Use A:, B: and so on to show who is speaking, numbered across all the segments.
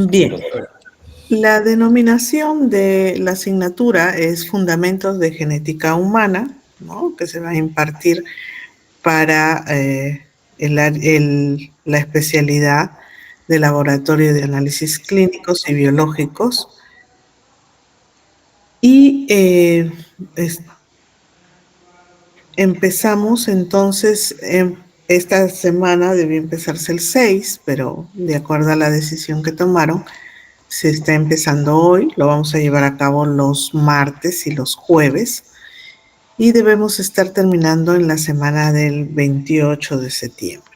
A: Sí,
B: Bien,
A: doctora.
B: la denominación de la asignatura es Fundamentos de Genética Humana, ¿no? Que se va a impartir para la especialidad de Laboratorio de Análisis Clínicos y Biológicos. Y empezamos entonces, esta semana debió empezarse el 6, pero de acuerdo a la decisión que tomaron, se está empezando hoy, lo vamos a llevar a cabo los martes y los jueves y debemos estar terminando en la semana del 28 de septiembre,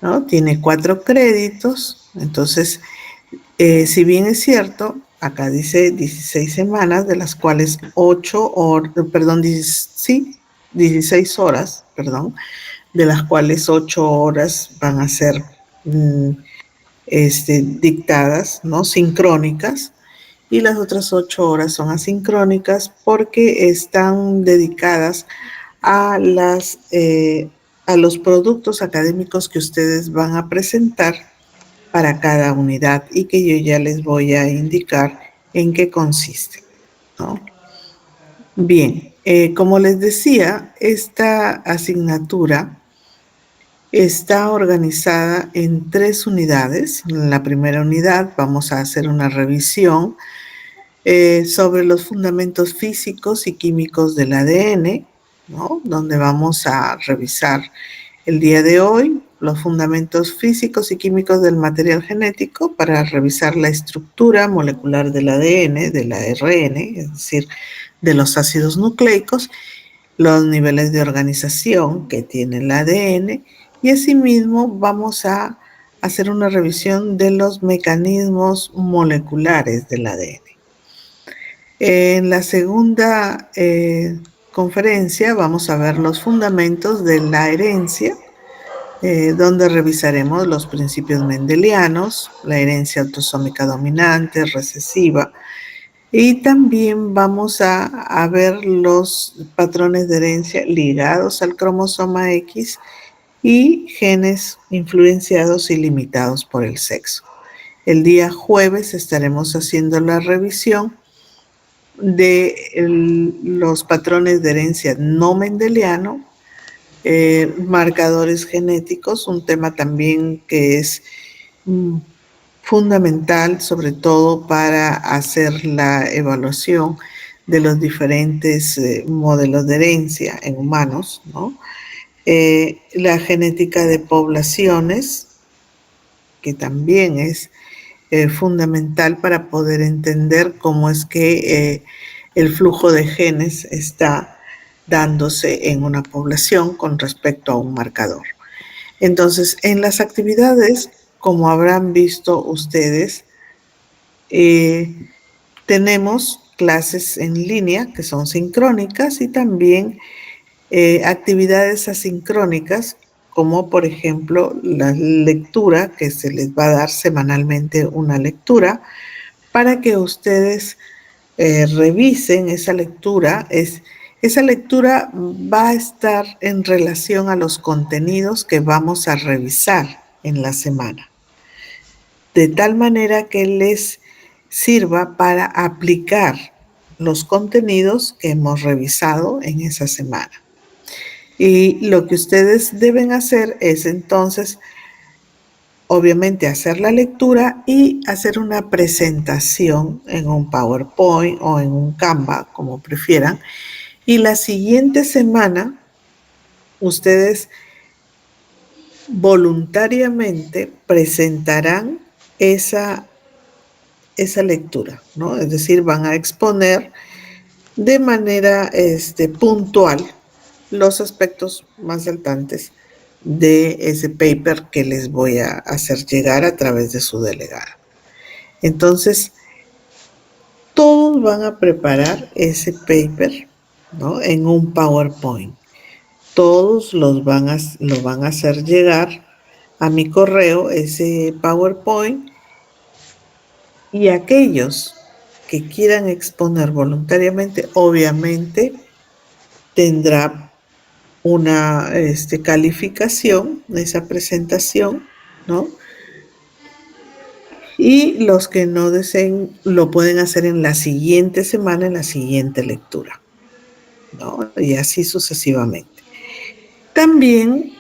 B: ¿no? Tiene 4 créditos, entonces, si bien es cierto, acá dice 16 semanas, de las cuales 8 horas, perdón, 16 horas, perdón, de las cuales 8 horas van a ser dictadas, ¿no? Sincrónicas, y las otras 8 horas son asincrónicas porque están dedicadas a, a los productos académicos que ustedes van a presentar para cada unidad y que yo ya les voy a indicar en qué consisten, ¿no? Bien, como les decía, esta asignatura está organizada en 3 unidades. En la primera unidad vamos a hacer una revisión sobre los fundamentos físicos y químicos del ADN, ¿no? Donde vamos a revisar el día de hoy los fundamentos físicos y químicos del material genético para revisar la estructura molecular del ADN, del ARN, es decir, de los ácidos nucleicos, los niveles de organización que tiene el ADN, y asimismo vamos a hacer una revisión de los mecanismos moleculares del ADN. En la segunda conferencia vamos a ver los fundamentos de la herencia, donde revisaremos los principios mendelianos, la herencia autosómica dominante, recesiva, y también vamos a ver los patrones de herencia ligados al cromosoma X y genes influenciados y limitados por el sexo. El día jueves estaremos haciendo la revisión de los patrones de herencia no mendeliano, marcadores genéticos, un tema también que es fundamental, sobre todo para hacer la evaluación de los diferentes modelos de herencia en humanos, ¿no? La genética de poblaciones, que también es fundamental para poder entender cómo es que el flujo de genes está dándose en una población con respecto a un marcador. Entonces, en las actividades, como habrán visto ustedes, tenemos clases en línea que son sincrónicas y también actividades asincrónicas, como por ejemplo la lectura, que se les va a dar semanalmente una lectura para que ustedes revisen esa lectura. Esa lectura va a estar en relación a los contenidos que vamos a revisar en la semana, de tal manera que les sirva para aplicar los contenidos que hemos revisado en esa semana. Y lo que ustedes deben hacer es entonces, obviamente, hacer la lectura y hacer una presentación en un PowerPoint o en un Canva, como prefieran. Y la siguiente semana, ustedes voluntariamente presentarán esa lectura, ¿no? Es decir, van a exponer de manera puntual los aspectos más saltantes de ese paper que les voy a hacer llegar a través de su delegada. Entonces, todos van a preparar ese paper, ¿no? En un PowerPoint. Todos lo van a hacer llegar a mi correo, ese PowerPoint, y aquellos que quieran exponer voluntariamente, obviamente tendrá una calificación de esa presentación, ¿no? Y los que no deseen lo pueden hacer en la siguiente semana, en la siguiente lectura, ¿no? Y así sucesivamente. También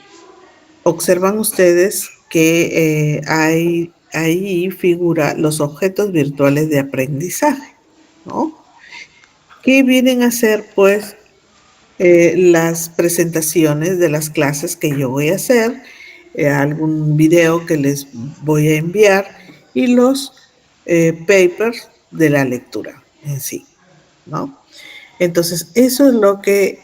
B: observan ustedes que ahí figura los objetos virtuales de aprendizaje, ¿no? Que vienen a ser, pues, las presentaciones de las clases que yo voy a hacer, algún video que les voy a enviar y los papers de la lectura en sí, ¿no? Entonces, eso es lo que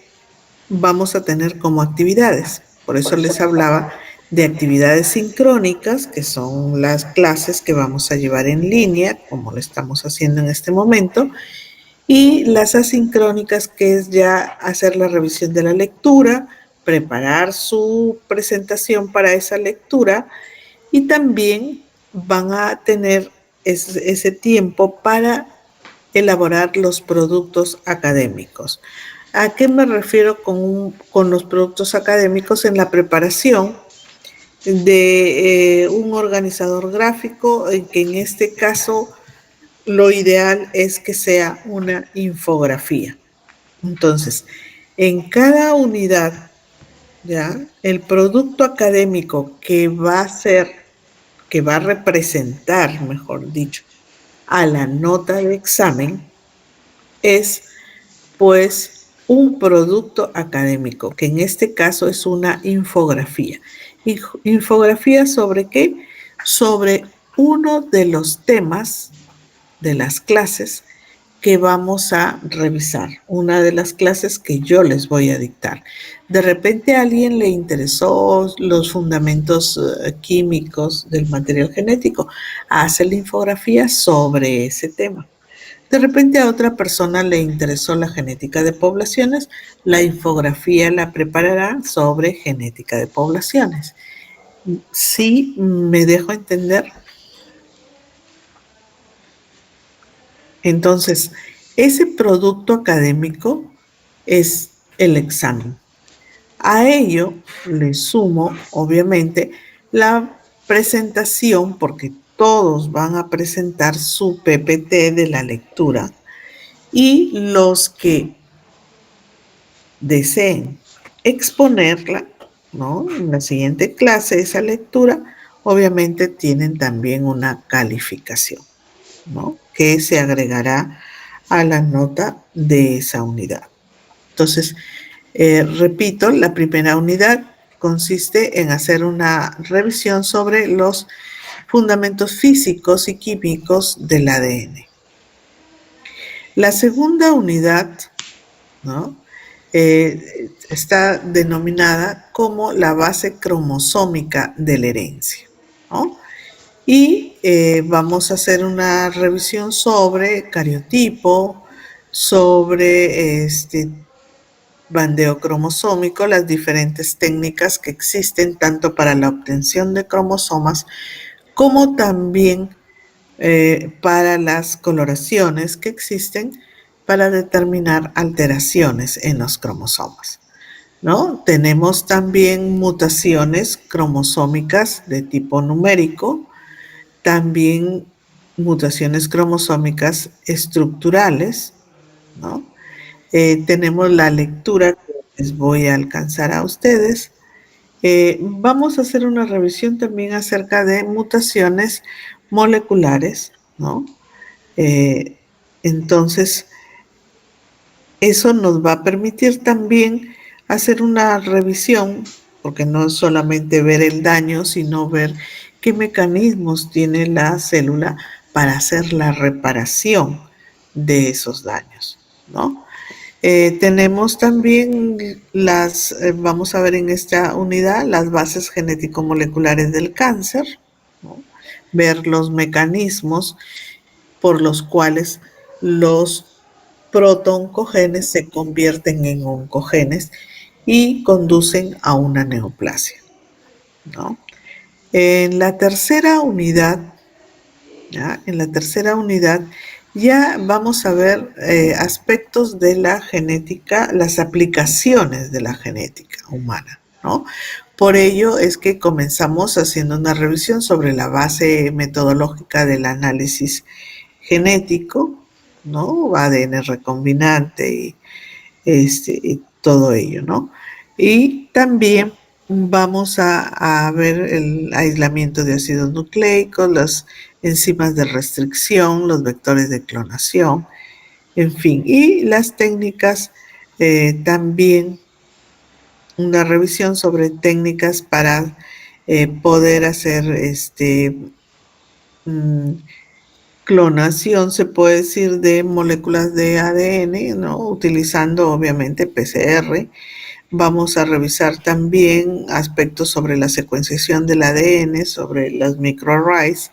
B: vamos a tener como actividades. Por eso les hablaba de actividades sincrónicas, que son las clases que vamos a llevar en línea, como lo estamos haciendo en este momento, y las asincrónicas, que es ya hacer la revisión de la lectura, preparar su presentación para esa lectura y también van a tener ese tiempo para elaborar los productos académicos. ¿A qué me refiero con los productos académicos? En la preparación de un organizador gráfico, que en este caso lo ideal es que sea una infografía. Entonces, en cada unidad, ¿ya? El producto académico que va a ser, que va a representar, mejor dicho, a la nota de examen, es pues un producto académico, que en este caso es una infografía. ¿Infografía sobre qué? Sobre uno de los temas de las clases que vamos a revisar, una de las clases que yo les voy a dictar. De repente a alguien le interesó los fundamentos químicos del material genético, hace la infografía sobre ese tema. De repente a otra persona le interesó la genética de poblaciones, la infografía la preparará sobre genética de poblaciones. ¿Sí me dejo entender? Entonces, ese producto académico es el examen. A ello le sumo, obviamente, la presentación, porque todos van a presentar su PPT de la lectura, y los que deseen exponerla, ¿no? En la siguiente clase, esa lectura, obviamente tienen también una calificación, ¿no? Que se agregará a la nota de esa unidad. Entonces, repito, la primera unidad consiste en hacer una revisión sobre los fundamentos físicos y químicos del ADN. La segunda unidad, ¿no? Está denominada como la base cromosómica de la herencia, ¿no? Y vamos a hacer una revisión sobre cariotipo, sobre bandeo cromosómico, las diferentes técnicas que existen tanto para la obtención de cromosomas como también para las coloraciones que existen para determinar alteraciones en los cromosomas, ¿no? Tenemos también mutaciones cromosómicas de tipo numérico, también mutaciones cromosómicas estructurales, ¿no? Tenemos la lectura que les voy a alcanzar a ustedes. Vamos a hacer una revisión también acerca de mutaciones moleculares, ¿no? Entonces, eso nos va a permitir también hacer una revisión, porque no es solamente ver el daño, sino ver qué mecanismos tiene la célula para hacer la reparación de esos daños, ¿no? Tenemos también vamos a ver en esta unidad, las bases genético-moleculares del cáncer, ¿no? Ver los mecanismos por los cuales los protooncogenes se convierten en oncogenes y conducen a una neoplasia, ¿no? En la tercera unidad, ¿ya? En la tercera unidad ya vamos a ver aspectos de la genética, las aplicaciones de la genética humana, ¿no? Por ello es que comenzamos haciendo una revisión sobre la base metodológica del análisis genético, ¿no? ADN recombinante y todo ello, ¿no? Y también vamos a ver el aislamiento de ácidos nucleicos, las enzimas de restricción, los vectores de clonación, en fin, y las técnicas también una revisión sobre técnicas para poder hacer mm, clonación, se puede decir, de moléculas de ADN, ¿no? Utilizando obviamente PCR. Vamos a revisar también aspectos sobre la secuenciación del ADN, sobre las microarrays.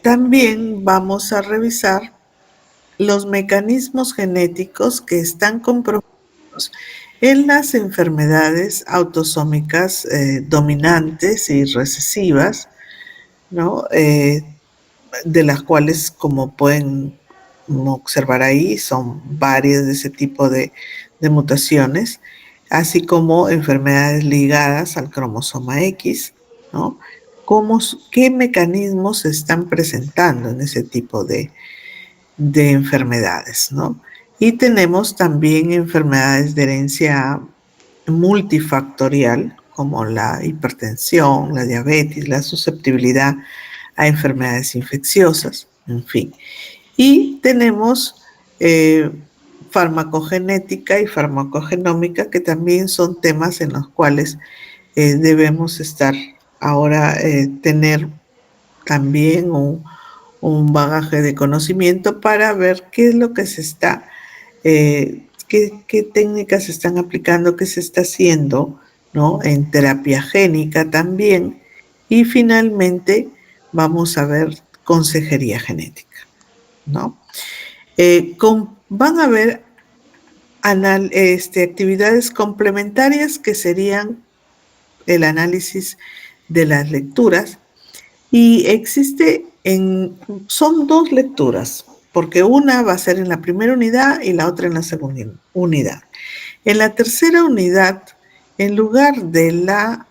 B: También vamos a revisar los mecanismos genéticos que están comprobados en las enfermedades autosómicas dominantes y recesivas, ¿no? De las cuales, como pueden observar ahí, son varias de ese tipo de mutaciones, así como enfermedades ligadas al cromosoma X, ¿no? ¿Qué mecanismos se están presentando en ese tipo de enfermedades, ¿no? Y tenemos también enfermedades de herencia multifactorial, como la hipertensión, la diabetes, la susceptibilidad a enfermedades infecciosas, en fin. Y tenemos farmacogenética y farmacogenómica, que también son temas en los cuales debemos estar ahora, tener también un bagaje de conocimiento para ver qué es lo que se está, qué técnicas se están aplicando, qué se está haciendo, ¿no? En terapia génica también. Y finalmente vamos a ver consejería genética, ¿no? Van a haber actividades complementarias que serían el análisis de las lecturas. Y son 2 lecturas, porque una va a ser en la primera unidad y la otra en la segunda unidad. En la tercera unidad, en lugar de la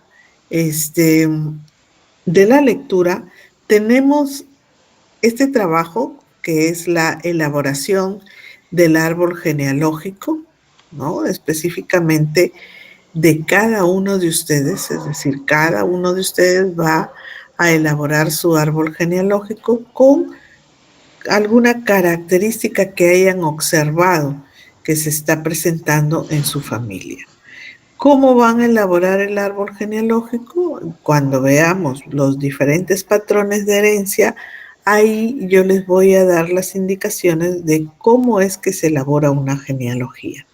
B: lectura, tenemos este trabajo que es la elaboración del árbol genealógico, ¿no? Específicamente de cada uno de ustedes, es decir, cada uno de ustedes va a elaborar su árbol genealógico con alguna característica que hayan observado que se está presentando en su familia. ¿Cómo van a elaborar el árbol genealógico? Cuando veamos los diferentes patrones de herencia, ahí yo les voy a dar las indicaciones de cómo es que se elabora una genealogía.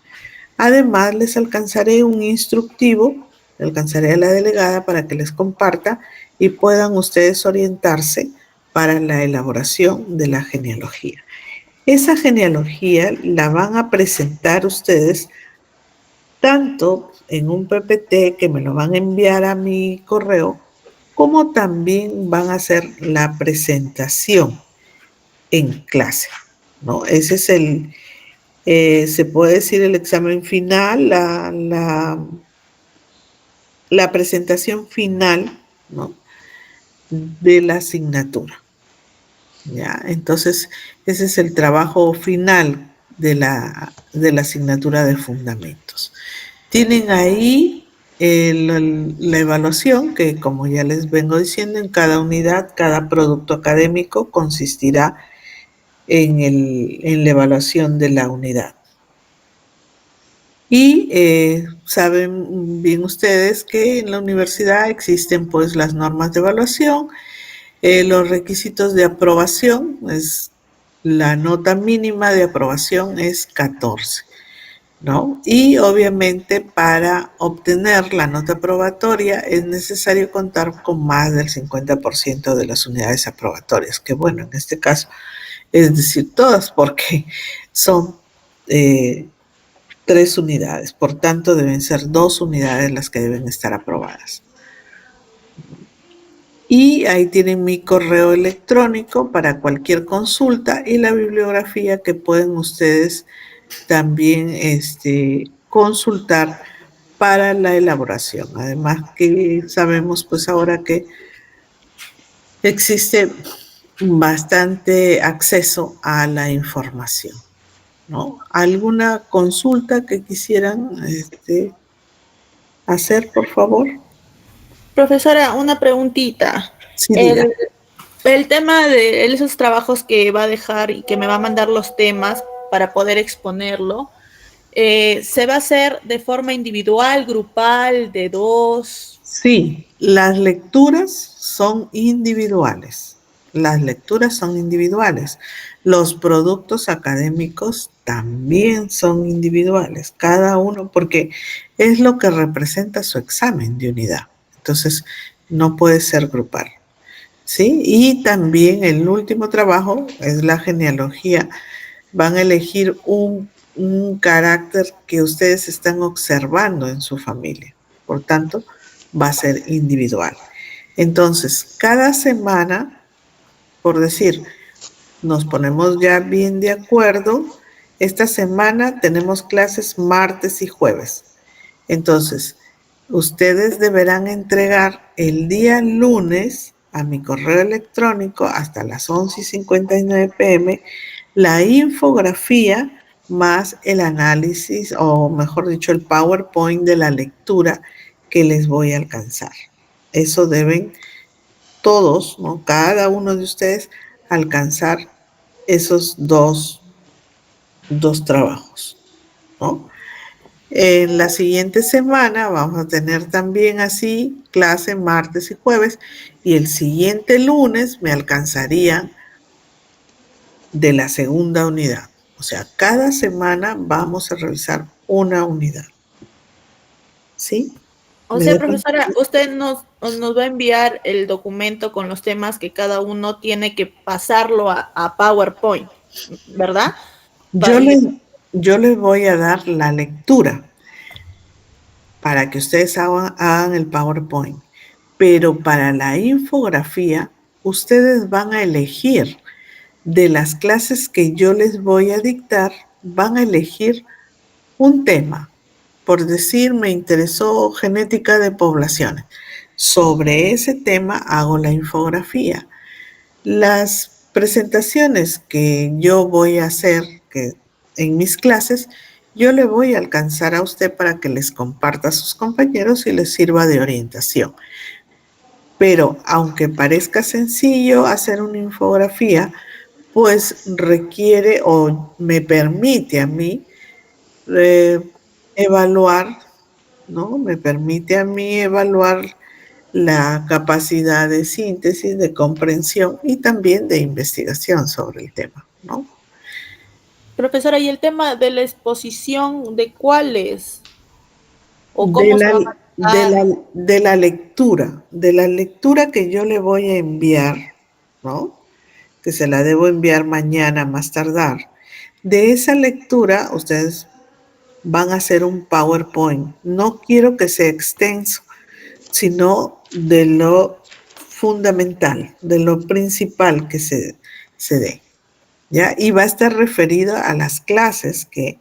B: Además, les alcanzaré un instructivo, le alcanzaré a la delegada para que les comparta y puedan ustedes orientarse para la elaboración de la genealogía. Esa genealogía la van a presentar ustedes tanto en un PPT que me lo van a enviar a mi correo, como también van a hacer la presentación en clase, ¿no? Ese es se puede decir el examen final, la presentación final, ¿no? De la asignatura, ¿ya? Entonces, ese es el trabajo final de la asignatura de fundamentos. Tienen ahí la evaluación, que como ya les vengo diciendo, en cada unidad, cada producto académico consistirá en la evaluación de la unidad. Y saben bien ustedes que en la universidad existen pues las normas de evaluación, los requisitos de aprobación, la nota mínima de aprobación es 14, ¿no? Y obviamente para obtener la nota aprobatoria es necesario contar con más del 50% de las unidades aprobatorias, que bueno, en este caso es decir, todas, porque son 3 unidades, por tanto deben ser 2 unidades las que deben estar aprobadas. Y ahí tienen mi correo electrónico para cualquier consulta y la bibliografía que pueden ustedes también consultar para la elaboración. Además que sabemos pues ahora que existe bastante acceso a la información, ¿no? ¿Alguna consulta que quisieran hacer, por favor?
A: Profesora, una preguntita.
B: Sí, diga.
A: El, el tema de esos trabajos que va a dejar y que me va a mandar los temas para poder exponerlo, ¿se va a hacer de forma individual, grupal, de dos?
B: Sí, las lecturas son individuales. Las lecturas son individuales. Los productos académicos también son individuales, cada uno, porque es lo que representa su examen de unidad. Entonces, no puede ser grupal. ¿Sí? Y también el último trabajo es la genealogía. Van a elegir un carácter que ustedes están observando en su familia. Por tanto, va a ser individual. Entonces, cada semana, por decir, nos ponemos ya bien de acuerdo. Esta semana tenemos clases martes y jueves. Entonces, ustedes deberán entregar el día lunes a mi correo electrónico hasta las 11:59 p.m. la infografía más el análisis, o mejor dicho, el PowerPoint de la lectura que les voy a alcanzar. Eso deben todos, ¿no? Cada uno de ustedes alcanzar esos dos trabajos, ¿no? En la siguiente semana vamos a tener también así clase martes y jueves, y el siguiente lunes me alcanzaría de la segunda unidad. O sea, cada semana vamos a revisar una unidad. ¿Sí?
A: O
B: ¿Me
A: sea,
B: dejan?
A: profesora, usted nos va a enviar el documento con los temas que cada uno tiene que pasarlo a PowerPoint, ¿verdad?
B: Yo
A: Pa- y-
B: les, yo les voy a dar la lectura para que ustedes hagan el PowerPoint, pero para la infografía, ustedes van a elegir de las clases que yo les voy a dictar, van a elegir un tema. Por decir, me interesó genética de poblaciones. Sobre ese tema hago la infografía. Las presentaciones que yo voy a hacer en mis clases, yo le voy a alcanzar a usted para que les comparta a sus compañeros y les sirva de orientación. Pero aunque parezca sencillo hacer una infografía, pues requiere o me permite a mí eh, evaluar, ¿no? Me permite a mí evaluar la capacidad de síntesis, de comprensión y también de investigación sobre el tema, ¿no?
A: Profesora, ¿y el tema de la exposición de cuáles o
B: De
A: cómo se
B: la,
A: va a manejar?
B: de la lectura que yo le voy a enviar, ¿no? Que se la debo enviar mañana más tardar. De esa lectura, ustedes van a hacer un PowerPoint. No quiero que sea extenso, sino de lo fundamental, de lo principal que se dé, ¿ya? Y va a estar referido a las clases que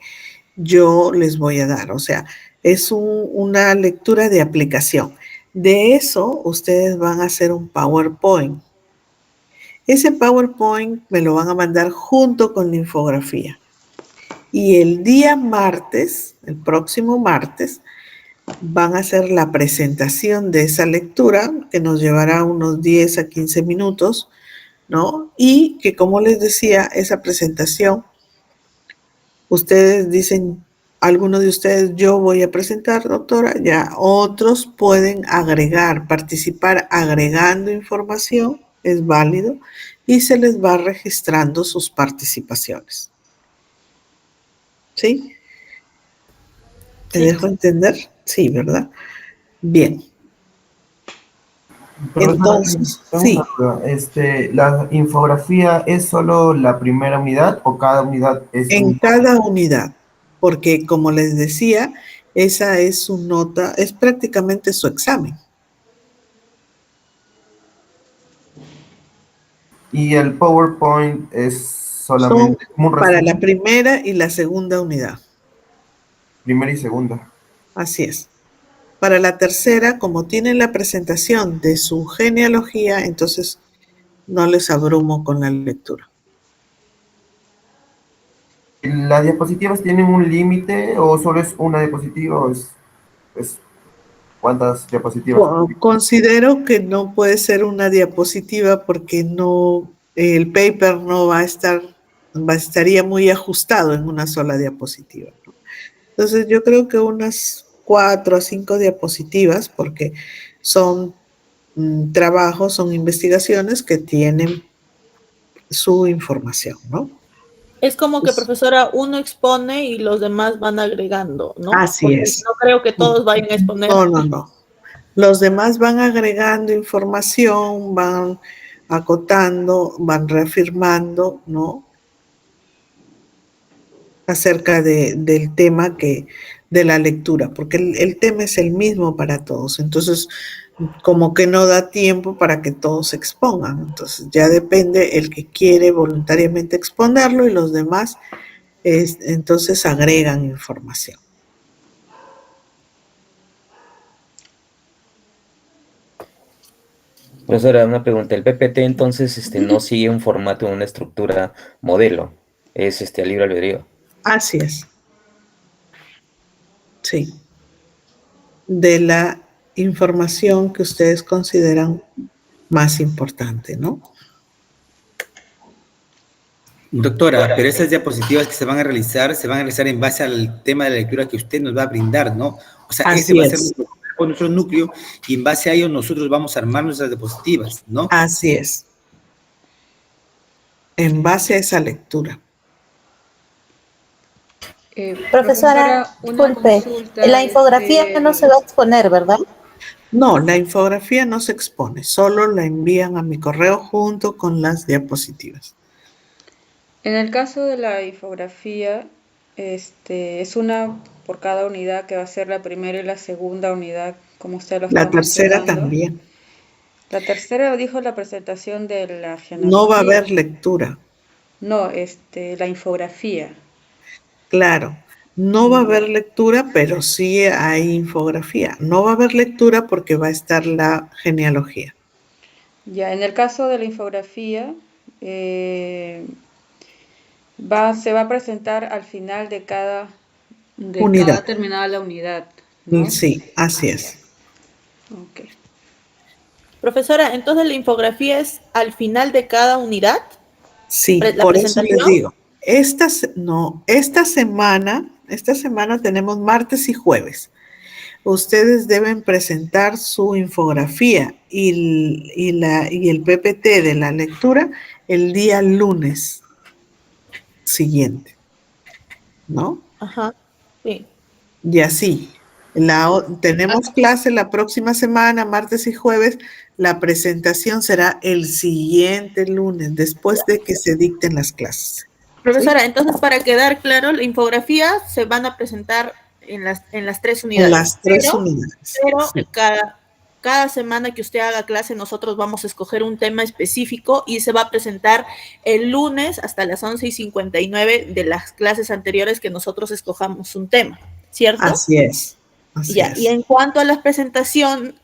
B: yo les voy a dar. O sea, es una lectura de aplicación. De eso, ustedes van a hacer un PowerPoint. Ese PowerPoint me lo van a mandar junto con la infografía. Y el día martes, el próximo martes, van a hacer la presentación de esa lectura, que nos llevará unos 10 a 15 minutos, ¿no? Y que, como les decía, esa presentación, ustedes dicen, algunos de ustedes, yo voy a presentar, doctora, ya otros pueden agregar, participar agregando información, es válido, y se les va registrando sus participaciones. ¿Sí? ¿Me
A: Sí.
B: dejo entender? Sí, ¿verdad? Bien.
C: Profesora,
B: Entonces,
C: tengo una
B: sí,
C: duda. ¿La infografía es solo la primera unidad o cada unidad es
B: en
C: un...
B: cada unidad, porque como les decía, esa es su nota, es prácticamente su examen.
C: Y el PowerPoint es
B: Son
C: solamente como un
B: para la
C: resumen,
B: primera y la segunda unidad.
C: primera y segunda?
B: Así es. Para la tercera, como tienen la presentación de su genealogía, entonces no les abrumo con la lectura.
C: ¿Las diapositivas tienen un límite o solo es una diapositiva o es cuántas diapositivas?
B: Considero que no puede ser una diapositiva porque no, el paper no va a estar, estaría muy ajustado en una sola diapositiva, ¿no? Entonces yo creo que unas 4 a 5 diapositivas, porque son trabajos, son investigaciones que tienen su información, ¿no?
A: Es como que,
B: Pues,
A: profesora, uno expone y los demás van agregando, ¿no?
B: así
A: Porque
B: es.
A: no creo que todos vayan a exponer.
B: No, no, no. Los demás van agregando información, van acotando, van reafirmando, ¿no? Acerca del tema de la lectura, porque el tema es el mismo para todos. Entonces, como que no da tiempo para que todos expongan. Entonces, ya depende el que quiere voluntariamente exponerlo y los demás, entonces agregan información.
D: Profesora, una pregunta. El PPT entonces no sigue un formato, una estructura modelo. Es a libre albedrío.
B: Así es. Sí. De la información que ustedes consideran más importante, ¿no?
E: Doctora, pero esas diapositivas que se van a realizar en base al tema de la lectura que usted nos va a brindar, ¿no? O sea, ese
B: Así
E: va a ser
B: es.
E: nuestro núcleo y en base a ello nosotros vamos a armar nuestras diapositivas, ¿no?
B: Así es. En base a esa lectura.
F: Profesora,
G: una
F: disculpe,
G: consulta,
F: la infografía no se va a exponer, ¿verdad?
B: No, la infografía no se expone, solo la envían a mi correo junto con las diapositivas.
G: En el caso de la infografía, es una por cada unidad que va a ser la primera y la segunda unidad, como usted lo
B: La
G: estaba
B: tercera
G: mencionando.
B: también.
G: La tercera dijo la presentación de la genealogía.
B: No va a haber lectura.
G: No, la infografía.
B: Claro, no va a haber lectura, pero sí hay infografía. No va a haber lectura porque va a estar la genealogía.
G: Ya, en el caso de la infografía, se va a presentar al final de cada
B: Unidad.
G: terminada la unidad, ¿no?
B: Sí, así es.
G: Ok.
A: Profesora, entonces la infografía es al final de cada unidad,
B: Sí,
A: la
B: por eso les
A: presentación.
B: digo, esta semana tenemos martes y jueves. Ustedes deben presentar su infografía y el PPT de la lectura el día lunes siguiente, ¿no?
A: Ajá, sí.
B: Y así, tenemos clase la próxima semana, martes y jueves, la presentación será el siguiente lunes, después de que se dicten las clases.
A: Profesora,
B: ¿Sí?
A: entonces para quedar claro, la infografía se van a presentar en las 3
B: En
A: unidades.
B: las 3 unidades.
A: Pero
B: Sí.
A: cada semana que usted haga clase, nosotros vamos a escoger un tema específico y se va a presentar el lunes hasta las 11:59 de las clases anteriores que nosotros escojamos un tema, ¿cierto?
B: Así es. Así
A: Ya,
B: es.
A: y en cuanto a la presentación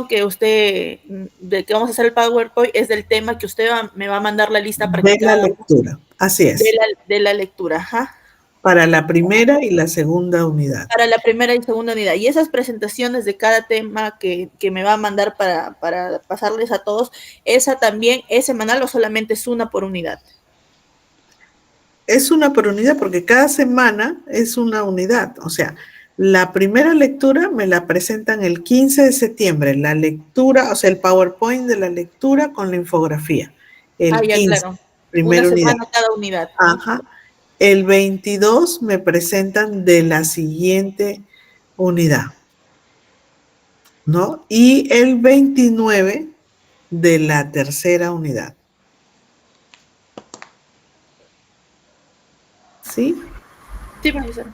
A: que usted, de que vamos a hacer el PowerPoint, es del tema que usted me va a mandar la lista para
B: De
A: que
B: la
A: cada
B: lectura. Así es.
A: de la lectura, ajá.
B: Para la primera y la segunda unidad.
A: Para la primera y segunda unidad. Y esas presentaciones de cada tema que me va a mandar para pasarles a todos, ¿esa también es semanal o solamente es una por unidad?
B: Es una por unidad porque cada semana es una unidad. O sea, la primera lectura me la presentan el 15 de septiembre. La lectura, o sea, el PowerPoint de la lectura con la infografía. El
A: Ya,
B: 15,
A: claro. Una
B: primera unidad.
A: semana cada unidad, ¿no?
B: Ajá. El 22 me presentan de la siguiente unidad, ¿no? Y el 29 de la tercera unidad. ¿Sí?
A: Sí, profesora.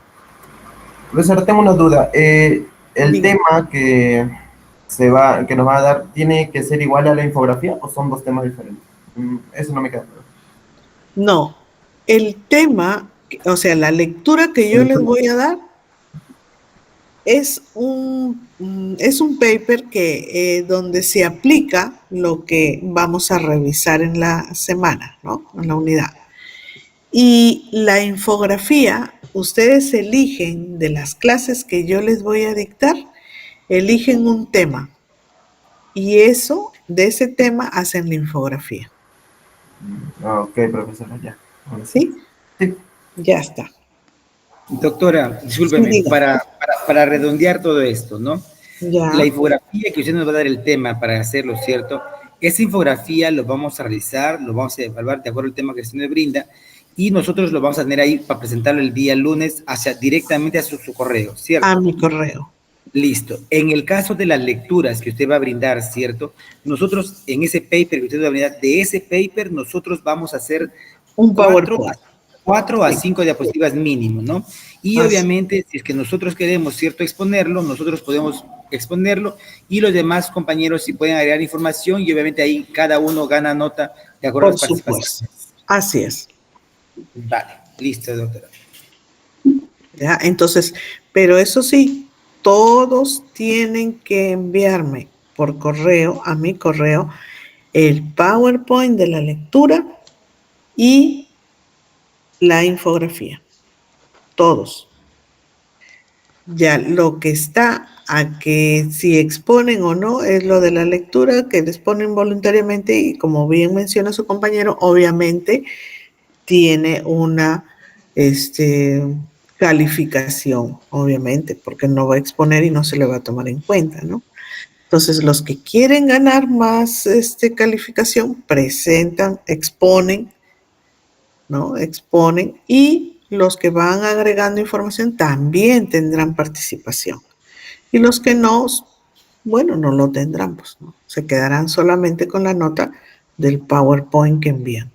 C: Profesor, tengo una duda. El
B: Diga.
C: tema que nos va a dar, ¿tiene que ser igual a la infografía o son dos temas diferentes? Eso no me queda claro.
B: No, el tema, o sea, la lectura que yo les voy a dar es un paper que, donde se aplica lo que vamos a revisar en la semana, ¿no? En la unidad. Y la infografía, ustedes eligen de las clases que yo les voy a dictar, eligen un tema. Y de ese tema hacen la infografía.
C: Ok, profesora, ya.
B: ¿Sí?
C: Sí.
B: Ya está.
E: Doctora, discúlpeme,
B: Sí, diga.
E: para redondear todo esto, ¿no? La
B: Ya.
E: infografía que usted nos va a dar el tema para hacerlo, ¿cierto? Esa infografía lo vamos a realizar, lo vamos a evaluar de acuerdo al tema que usted nos brinda y nosotros lo vamos a tener ahí para presentarlo el día lunes directamente a su correo, ¿cierto?
B: A mi correo.
E: Listo. En el caso de las lecturas que usted va a brindar, ¿cierto? Nosotros en ese paper que usted va a brindar, de ese paper nosotros vamos a hacer
B: Un
E: cuatro
B: PowerPoint.
E: a
B: Sí.
E: 5 diapositivas mínimo, ¿no? Y
B: Así.
E: obviamente, si es que nosotros queremos, ¿cierto?, exponerlo, nosotros podemos exponerlo y los demás compañeros sí pueden agregar información y obviamente ahí cada uno gana nota de acuerdo a
B: Por
E: las participaciones.
B: supuesto. Así es.
E: Vale, listo, doctora.
B: ¿Ya? Entonces, pero eso sí, todos tienen que enviarme por correo, a mi correo, el PowerPoint de la lectura y la infografía. Todos. Ya lo que está a que si exponen o no es lo de la lectura, que les ponen voluntariamente y como bien menciona su compañero, obviamente tiene una calificación, obviamente, porque no va a exponer y no se le va a tomar en cuenta, ¿no? Entonces, los que quieren ganar más calificación, presentan, exponen, ¿no? Exponen y los que van agregando información también tendrán participación. Y los que no, bueno, no lo tendrán, pues, ¿no? Se quedarán solamente con la nota del PowerPoint que envían.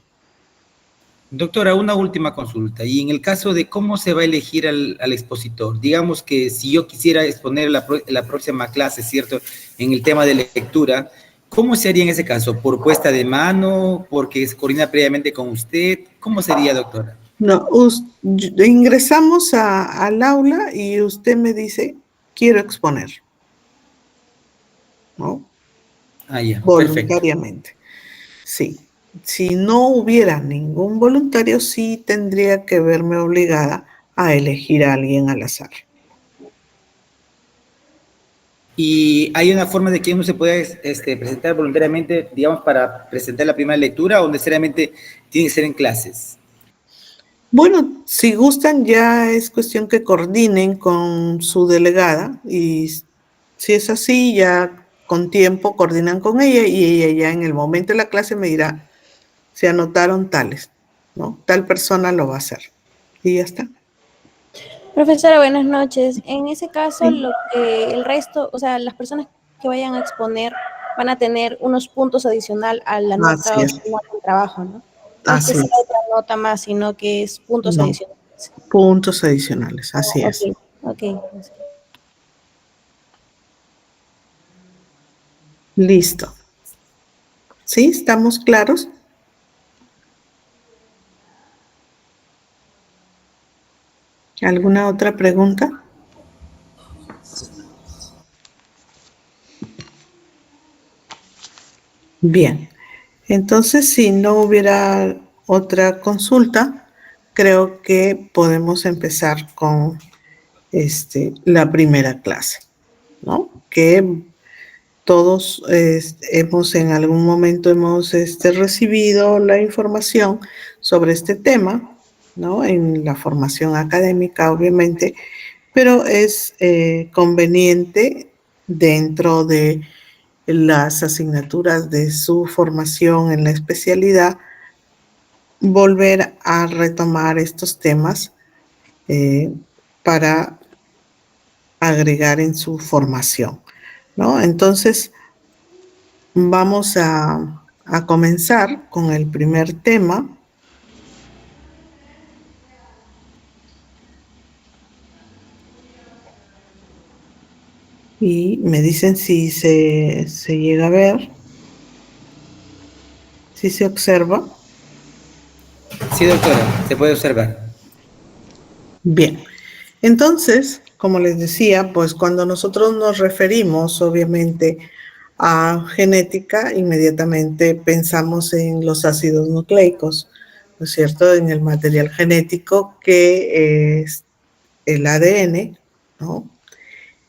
E: Doctora, una última consulta. Y en el caso de cómo se va a elegir al expositor, digamos que si yo quisiera exponer la próxima clase, ¿cierto?, en el tema de lectura, ¿cómo se haría en ese caso? ¿Por puesta de mano? ¿Porque se coordina previamente con usted? ¿Cómo sería, doctora?
B: No, ingresamos al aula y usted me dice, quiero exponer, ¿no?
E: Ah, ya, perfecto.
B: Voluntariamente. Sí. Si no hubiera ningún voluntario, sí tendría que verme obligada a elegir a alguien al azar.
E: ¿Y hay una forma de que uno se pueda presentar voluntariamente, digamos, para presentar la primera lectura o necesariamente tiene que ser en clases?
B: Bueno, si gustan, ya es cuestión que coordinen con su delegada y si es así, ya con tiempo coordinan con ella y ella ya en el momento de la clase me dirá, se anotaron tales, ¿no? Tal persona lo va a hacer. Y ya está.
F: Profesora, buenas noches. En ese caso,
B: Sí.
F: el resto, o sea, las personas que vayan a exponer van a tener unos puntos adicional a la nota
B: Así es.
F: final del trabajo, ¿no? No es que
B: Así
F: sea
B: es.
F: otra nota más, sino que es puntos
B: No,
F: adicionales.
B: puntos adicionales, así es.
F: Ok.
B: Listo. ¿Sí? ¿Estamos claros? ¿Alguna otra pregunta? Bien. Entonces, si no hubiera otra consulta, creo que podemos empezar con la primera clase, ¿no? Que todos en algún momento hemos recibido la información sobre este tema, ¿no? En la formación académica, obviamente, pero es conveniente dentro de las asignaturas de su formación en la especialidad volver a retomar estos temas para agregar en su formación, ¿no? Entonces, vamos a comenzar con el primer tema. Y me dicen si se llega a ver, si se observa.
E: Sí, doctora, se puede observar.
B: Bien, entonces como les decía, pues cuando nosotros nos referimos, obviamente, a genética, inmediatamente pensamos en los ácidos nucleicos, ¿no es cierto? En el material genético que es el ADN, ¿no?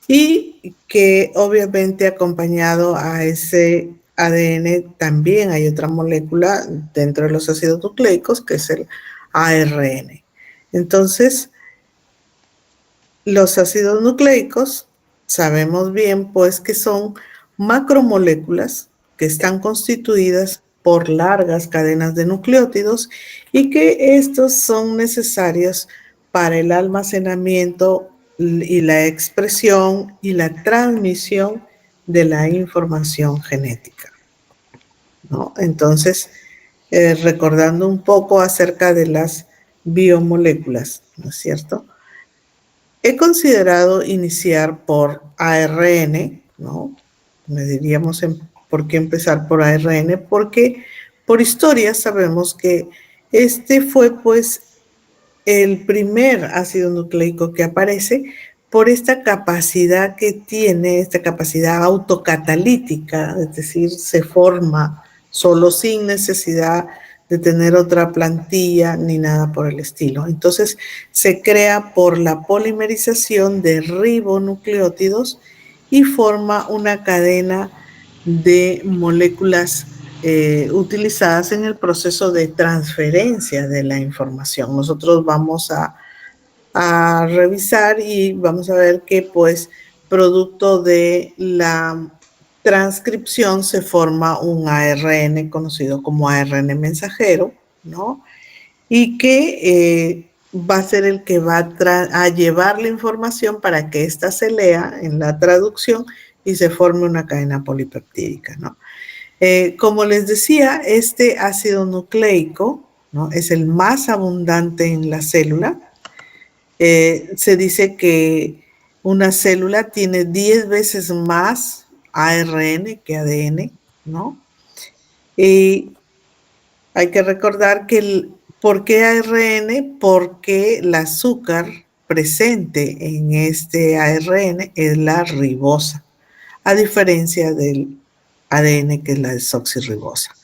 B: Y que obviamente acompañado a ese ADN también hay otra molécula dentro de los ácidos nucleicos que es el ARN. Entonces, los ácidos nucleicos sabemos bien pues que son macromoléculas que están constituidas por largas cadenas de nucleótidos y que estos son necesarios para el almacenamiento y la expresión y la transmisión de la información genética, ¿no? Entonces, recordando un poco acerca de las biomoléculas, ¿no es cierto? He considerado iniciar por ARN, ¿no? Me diríamos por qué empezar por ARN, porque por historia sabemos que este fue pues el primer ácido nucleico que aparece por esta capacidad que tiene, esta capacidad autocatalítica, es decir, se forma solo sin necesidad de tener otra plantilla ni nada por el estilo. Entonces se crea por la polimerización de ribonucleótidos y forma una cadena de moléculas utilizadas en el proceso de transferencia de la información. Nosotros vamos a revisar y vamos a ver que pues producto de la transcripción se forma un ARN conocido como ARN mensajero, ¿no? Y que va a ser el que va a llevar la información para que ésta se lea en la traducción y se forme una cadena polipeptídica, ¿no? Como les decía, este ácido nucleico, ¿no? Es el más abundante en la célula. Se dice que una célula tiene 10 veces más ARN que ADN, ¿no? Y hay que recordar que ¿por qué ARN? Porque el azúcar presente en este ARN es la ribosa, a diferencia del ADN que es la desoxirribosa,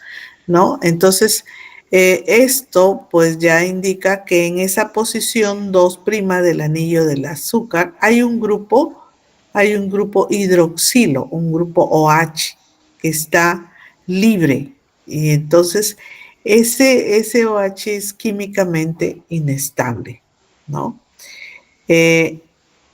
B: ¿no? Entonces, esto pues ya indica que en esa posición 2' del anillo del azúcar hay un grupo hidroxilo, un grupo OH que está libre y entonces ese OH es químicamente inestable, ¿no? En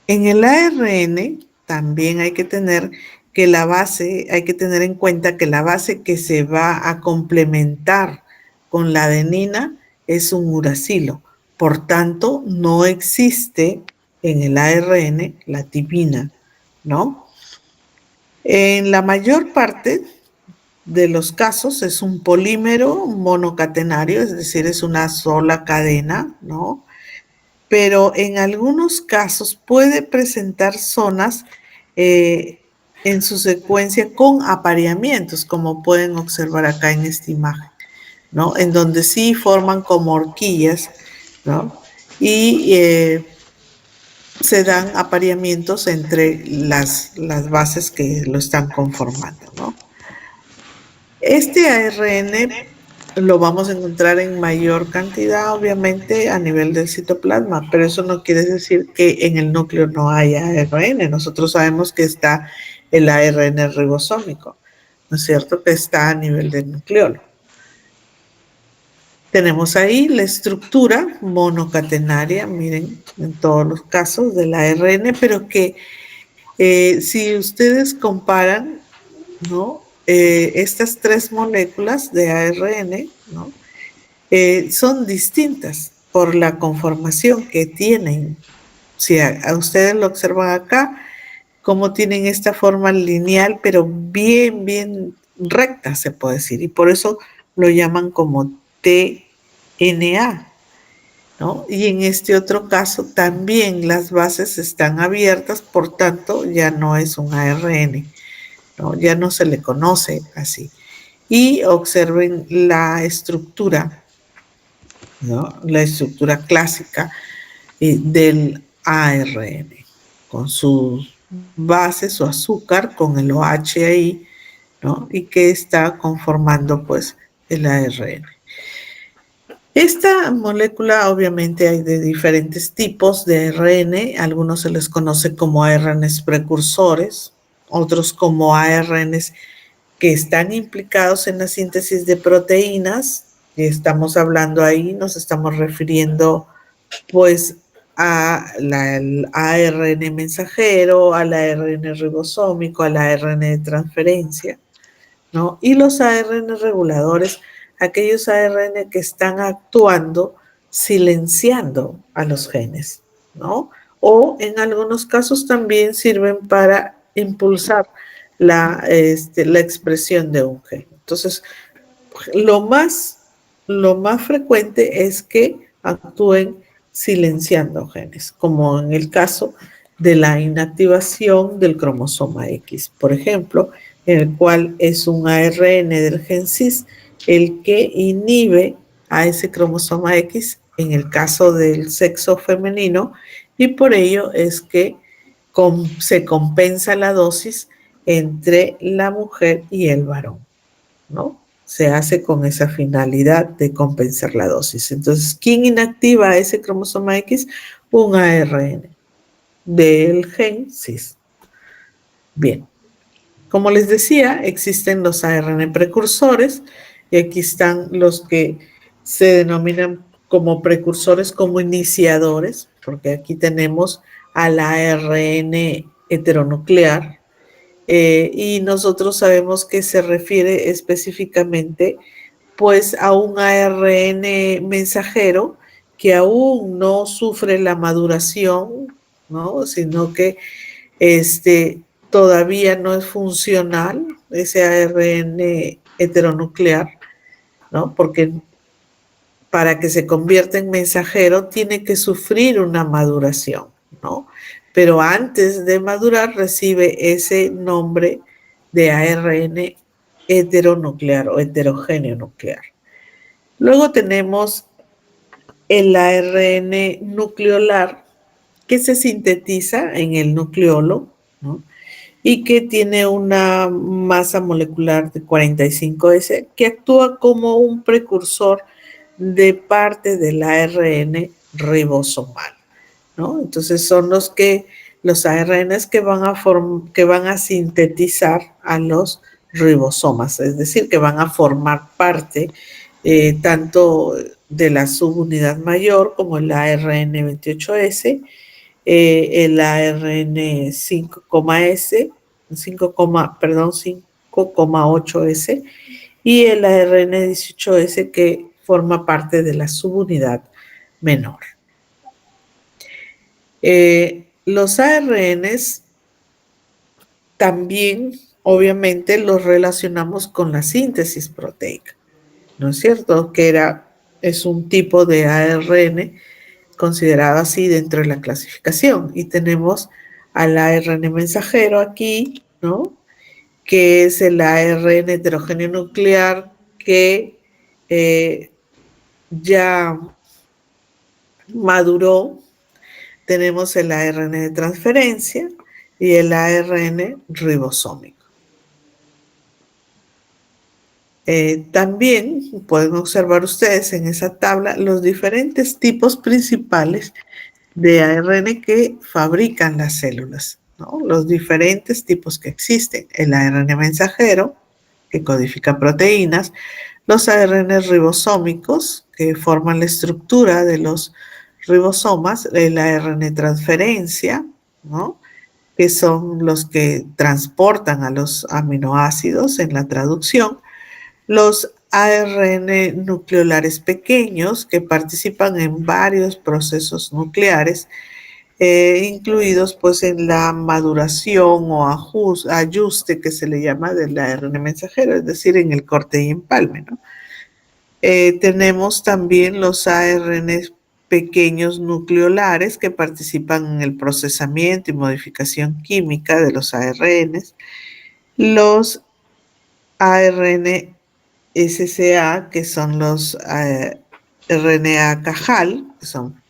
B: el ARN también hay que tener en cuenta que la base que se va a complementar con la adenina es un uracilo. Por tanto, no existe en el ARN la tipina, ¿no? En la mayor parte de los casos es un polímero monocatenario, es decir, es una sola cadena, ¿no? Pero en algunos casos puede presentar zonas en su secuencia con apareamientos, como pueden observar acá en esta imagen, ¿no? En donde sí forman como horquillas, ¿no? Y se dan apareamientos entre las bases que lo están conformando, ¿no? Este ARN lo vamos a encontrar en mayor cantidad, obviamente, a nivel del citoplasma, pero eso no quiere decir que en el núcleo no haya ARN. Nosotros sabemos que está el ARN ribosómico, ¿no es cierto? Que está a nivel del nucleolo. Tenemos ahí la estructura monocatenaria, miren, en todos los casos del ARN, pero que si ustedes comparan, ¿no? Estas 3 moléculas de ARN, ¿no? Son distintas por la conformación que tienen. Si a ustedes lo observan acá, cómo tienen esta forma lineal, pero bien, bien recta, se puede decir, y por eso lo llaman como TNA, ¿no? Y en este otro caso también las bases están abiertas, por tanto ya no es un ARN, ¿no? Ya no se le conoce así. Y observen la estructura, ¿no? La estructura clásica del ARN, con su base, su azúcar, con el OH ahí, ¿no? Y que está conformando pues el ARN. Esta molécula, obviamente, hay de diferentes tipos de ARN. Algunos se les conoce como ARNs precursores, otros como ARNs que están implicados en la síntesis de proteínas. Y estamos hablando ahí, nos estamos refiriendo pues al ARN mensajero, al ARN ribosómico, al ARN de transferencia, ¿no? Y los ARN reguladores, aquellos ARN que están actuando silenciando a los genes, ¿no? O en algunos casos también sirven para impulsar la expresión de un gen. Entonces, lo más frecuente es que actúen silenciando genes, como en el caso de la inactivación del cromosoma X, por ejemplo, en el cual es un ARN del gen cis el que inhibe a ese cromosoma X en el caso del sexo femenino, y por ello es que se compensa la dosis entre la mujer y el varón, ¿no? Se hace con esa finalidad de compensar la dosis. Entonces, ¿quién inactiva ese cromosoma X? Un ARN del gen cis. Bien. Como les decía, existen los ARN precursores, y aquí están los que se denominan como precursores, como iniciadores, porque aquí tenemos al ARN heteronuclear, y nosotros sabemos que se refiere específicamente pues a un ARN mensajero que aún no sufre la maduración, ¿no? Sino que todavía no es funcional ese ARN heteronuclear, ¿no? Porque para que se convierta en mensajero tiene que sufrir una maduración, ¿no? Pero antes de madurar recibe ese nombre de ARN heteronuclear o heterogéneo nuclear. Luego tenemos el ARN nucleolar, que se sintetiza en el nucleolo, ¿no? Y que tiene una masa molecular de 45S, que actúa como un precursor de parte del ARN ribosomal, ¿no? Entonces son los ARNs que van a sintetizar a los ribosomas, es decir, que van a formar parte tanto de la subunidad mayor como el ARN 28S, el ARN 5,S, 5,8S, y el ARN 18S, que forma parte de la subunidad menor. Los ARNs también, obviamente, los relacionamos con la síntesis proteica, ¿no es cierto? Es un tipo de ARN considerado así dentro de la clasificación. Y tenemos al ARN mensajero aquí, ¿no? Que es el ARN heterogéneo nuclear que ya maduró. Tenemos el ARN de transferencia y el ARN ribosómico. También pueden observar ustedes en esa tabla los diferentes tipos principales de ARN que fabrican las células, ¿no? Los diferentes tipos que existen. El ARN mensajero, que codifica proteínas, los ARN ribosómicos, que forman la estructura de los ribosomas, el ARN de transferencia, ¿no? Que son los que transportan a los aminoácidos en la traducción, los ARN nucleolares pequeños, que participan en varios procesos nucleares, incluidos pues en la maduración o ajuste que se le llama del ARN mensajero, es decir, en el corte y empalme, ¿no? Tenemos también los ARN pequeños nucleolares que participan en el procesamiento y modificación química de los ARNs, los ARN SCA, que son los RNA Cajal, que son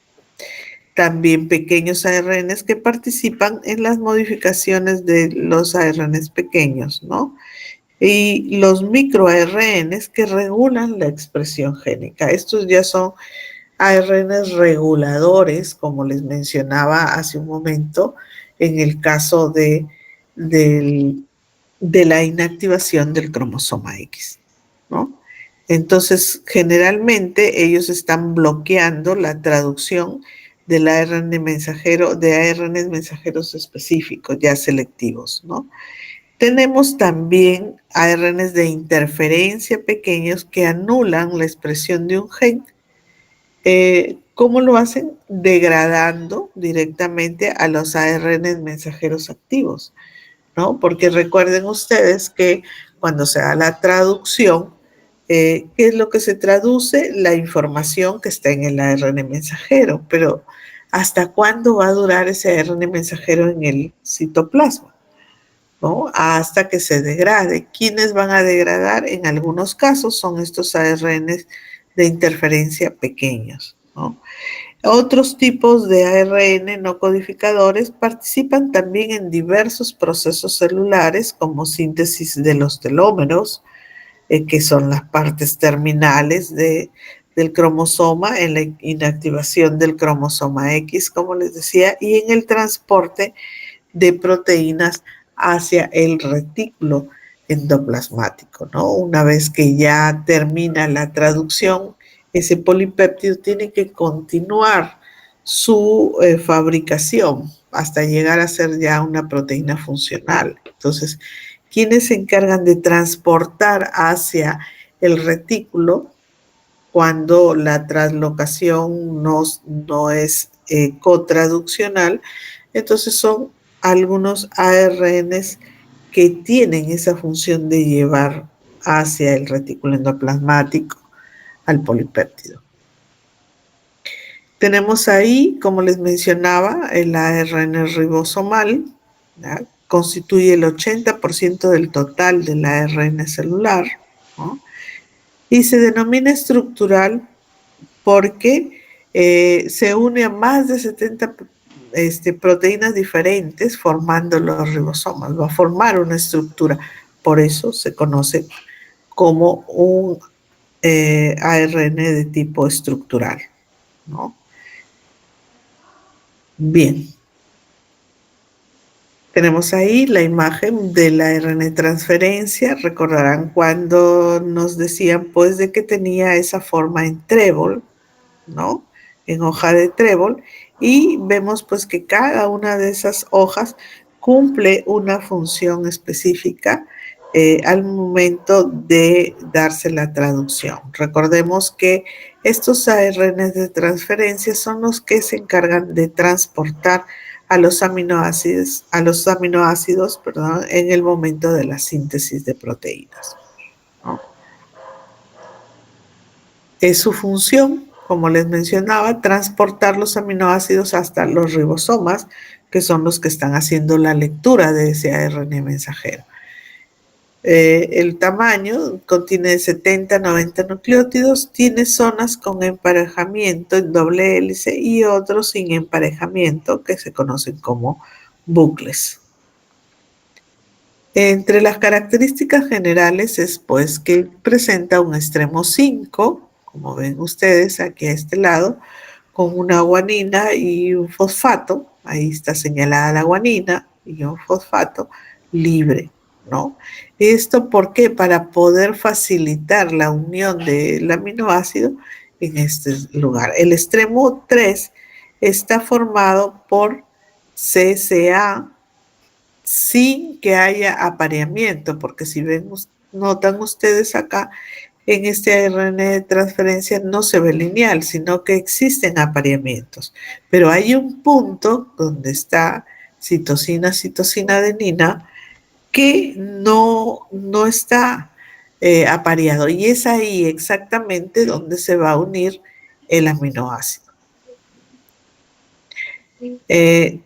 B: también pequeños ARNs que participan en las modificaciones de los ARNs pequeños, ¿no? Y los microARNs que regulan la expresión génica. Estos ya son ARNs reguladores, como les mencionaba hace un momento, en el caso de la inactivación del cromosoma X, ¿no? Entonces, generalmente ellos están bloqueando la traducción del ARN mensajero, de ARNs mensajeros específicos, ya selectivos, ¿no? Tenemos también ARNs de interferencia pequeños que anulan la expresión de un gen. ¿Cómo lo hacen? Degradando directamente a los ARNs mensajeros activos, ¿no? Porque recuerden ustedes que cuando se da la traducción, ¿qué es lo que se traduce? La información que está en el ARN mensajero, pero ¿hasta cuándo va a durar ese ARN mensajero en el citoplasma? ¿No? Hasta que se degrade. ¿Quiénes van a degradar? En algunos casos son estos ARNs de interferencia pequeños, ¿no? Otros tipos de ARN no codificadores participan también en diversos procesos celulares como síntesis de los telómeros, que son las partes terminales del cromosoma, en la inactivación del cromosoma X, como les decía, y en el transporte de proteínas hacia el retículo endoplasmático, ¿no? Una vez que ya termina la traducción, ese polipéptido tiene que continuar su fabricación hasta llegar a ser ya una proteína funcional. Entonces, ¿quiénes se encargan de transportar hacia el retículo cuando la translocación no es cotraduccional? Entonces son algunos ARNs que tienen esa función de llevar hacia el retículo endoplasmático al polipéptido. Tenemos ahí, como les mencionaba, el ARN ribosomal, ¿ya? Constituye el 80% del total del ARN celular, ¿no? Y se denomina estructural porque se une a más de 70 proteínas diferentes formando los ribosomas, va a formar una estructura, por eso se conoce como un ARN de tipo estructural, ¿no? Bien. Tenemos ahí la imagen de la ARN transferencia. Recordarán cuando nos decían pues de que tenía esa forma en trébol, ¿no? En hoja de trébol, y vemos pues que cada una de esas hojas cumple una función específica al momento de darse la traducción. Recordemos que estos ARNs de transferencia son los que se encargan de transportar a los aminoácidos, en el momento de la síntesis de proteínas, ¿no? Es su función, como les mencionaba, transportar los aminoácidos hasta los ribosomas, que son los que están haciendo la lectura de ese ARN mensajero. El tamaño contiene de 70 a 90 nucleótidos, tiene zonas con emparejamiento en doble hélice y otros sin emparejamiento, que se conocen como bucles. Entre las características generales es pues que presenta un extremo 5, como ven ustedes aquí a este lado, con una guanina y un fosfato. Ahí está señalada la guanina y un fosfato libre, ¿no? ¿Esto por qué? Para poder facilitar la unión del aminoácido en este lugar. El extremo 3 está formado por CCA sin que haya apareamiento, porque si ven, notan ustedes acá, en este ARN de transferencia no se ve lineal, sino que existen apareamientos. Pero hay un punto donde está citosina, adenina, que no está apareado. Y es ahí exactamente donde se va a unir el aminoácido.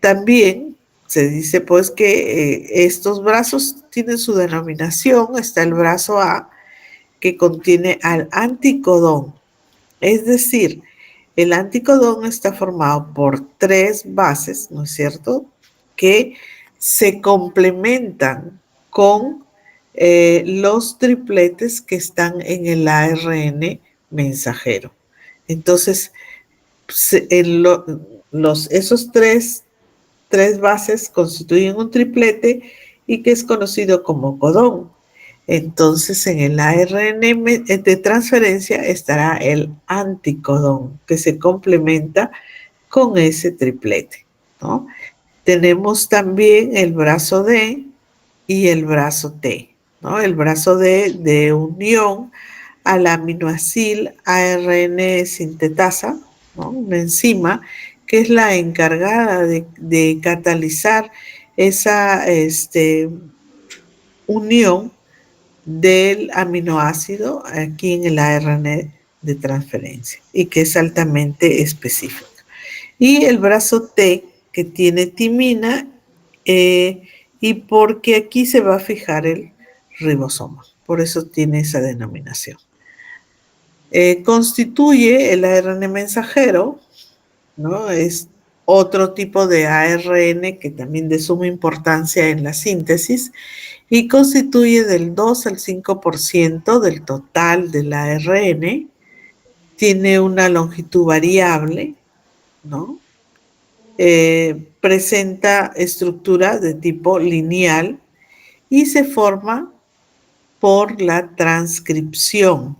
B: También se dice pues que estos brazos tienen su denominación. Está el brazo A, que contiene al anticodón. Es decir, El anticodón está formado por 3 bases, ¿no es cierto?, que se complementan con los tripletes que están en el ARN mensajero. Entonces, esos tres bases constituyen un triplete y que es conocido como codón. Entonces, en el ARN de transferencia estará el anticodón, que se complementa con ese triplete, ¿no? Tenemos también el brazo D y el brazo T, ¿no? El brazo D de unión al aminoácido ARN sintetasa, ¿no?, una enzima que es la encargada de catalizar esa unión del aminoácido aquí en el ARN de transferencia y que es altamente específica. Y el brazo T, que tiene timina, y porque aquí se va a fijar el ribosoma, por eso tiene esa denominación. Constituye el ARN mensajero, ¿no? Es otro tipo de ARN que también de suma importancia en la síntesis y constituye del 2 al 5% del total del ARN. Tiene una longitud variable, ¿no? Presenta estructura de tipo lineal y se forma por la transcripción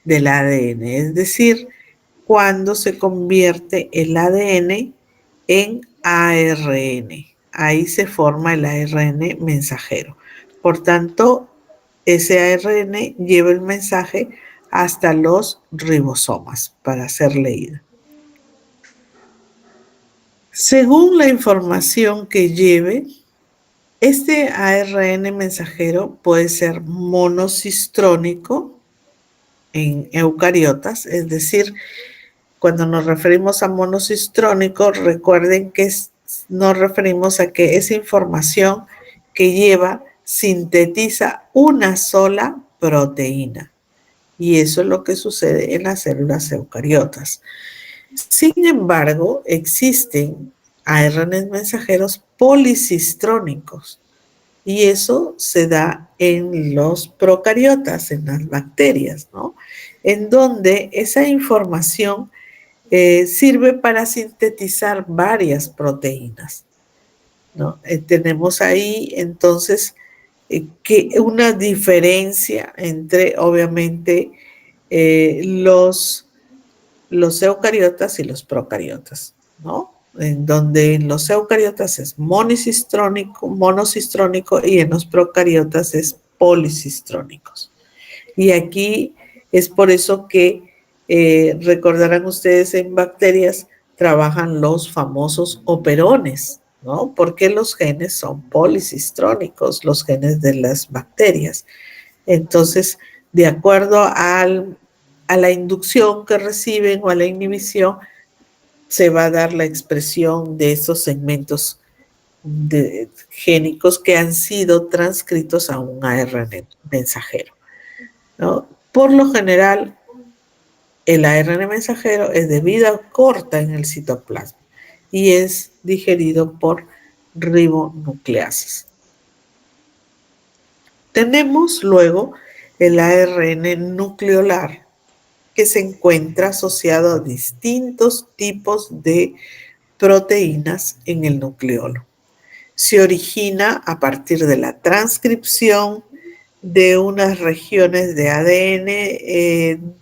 B: del ADN, es decir, cuando se convierte el ADN en ARN. Ahí se forma el ARN mensajero. Por tanto, ese ARN lleva el mensaje hasta los ribosomas para ser leído. Según la información que lleve, este ARN mensajero puede ser monocistrónico en eucariotas, es decir, cuando nos referimos a monocistrónico, recuerden que nos referimos a que esa información que lleva sintetiza una sola proteína. Y eso es lo que sucede en las células eucariotas. Sin embargo, existen ARN mensajeros policistrónicos y eso se da en los procariotas, en las bacterias, ¿no? En donde esa información sirve para sintetizar varias proteínas, ¿no? Tenemos ahí entonces que una diferencia entre obviamente los eucariotas y los procariotas, ¿no? En donde en los eucariotas es monocistrónico y en los procariotas es policistrónicos. Y aquí es por eso que recordarán ustedes, en bacterias trabajan los famosos operones, ¿no? Porque los genes son policistrónicos, los genes de las bacterias. Entonces, de acuerdo a la inducción que reciben o a la inhibición, se va a dar la expresión de esos segmentos génicos que han sido transcritos a un ARN mensajero, ¿no? Por lo general, el ARN mensajero es de vida corta en el citoplasma y es digerido por ribonucleasas. Tenemos luego el ARN nucleolar, que se encuentra asociado a distintos tipos de proteínas en el nucleolo. Se origina a partir de la transcripción de unas regiones de ADN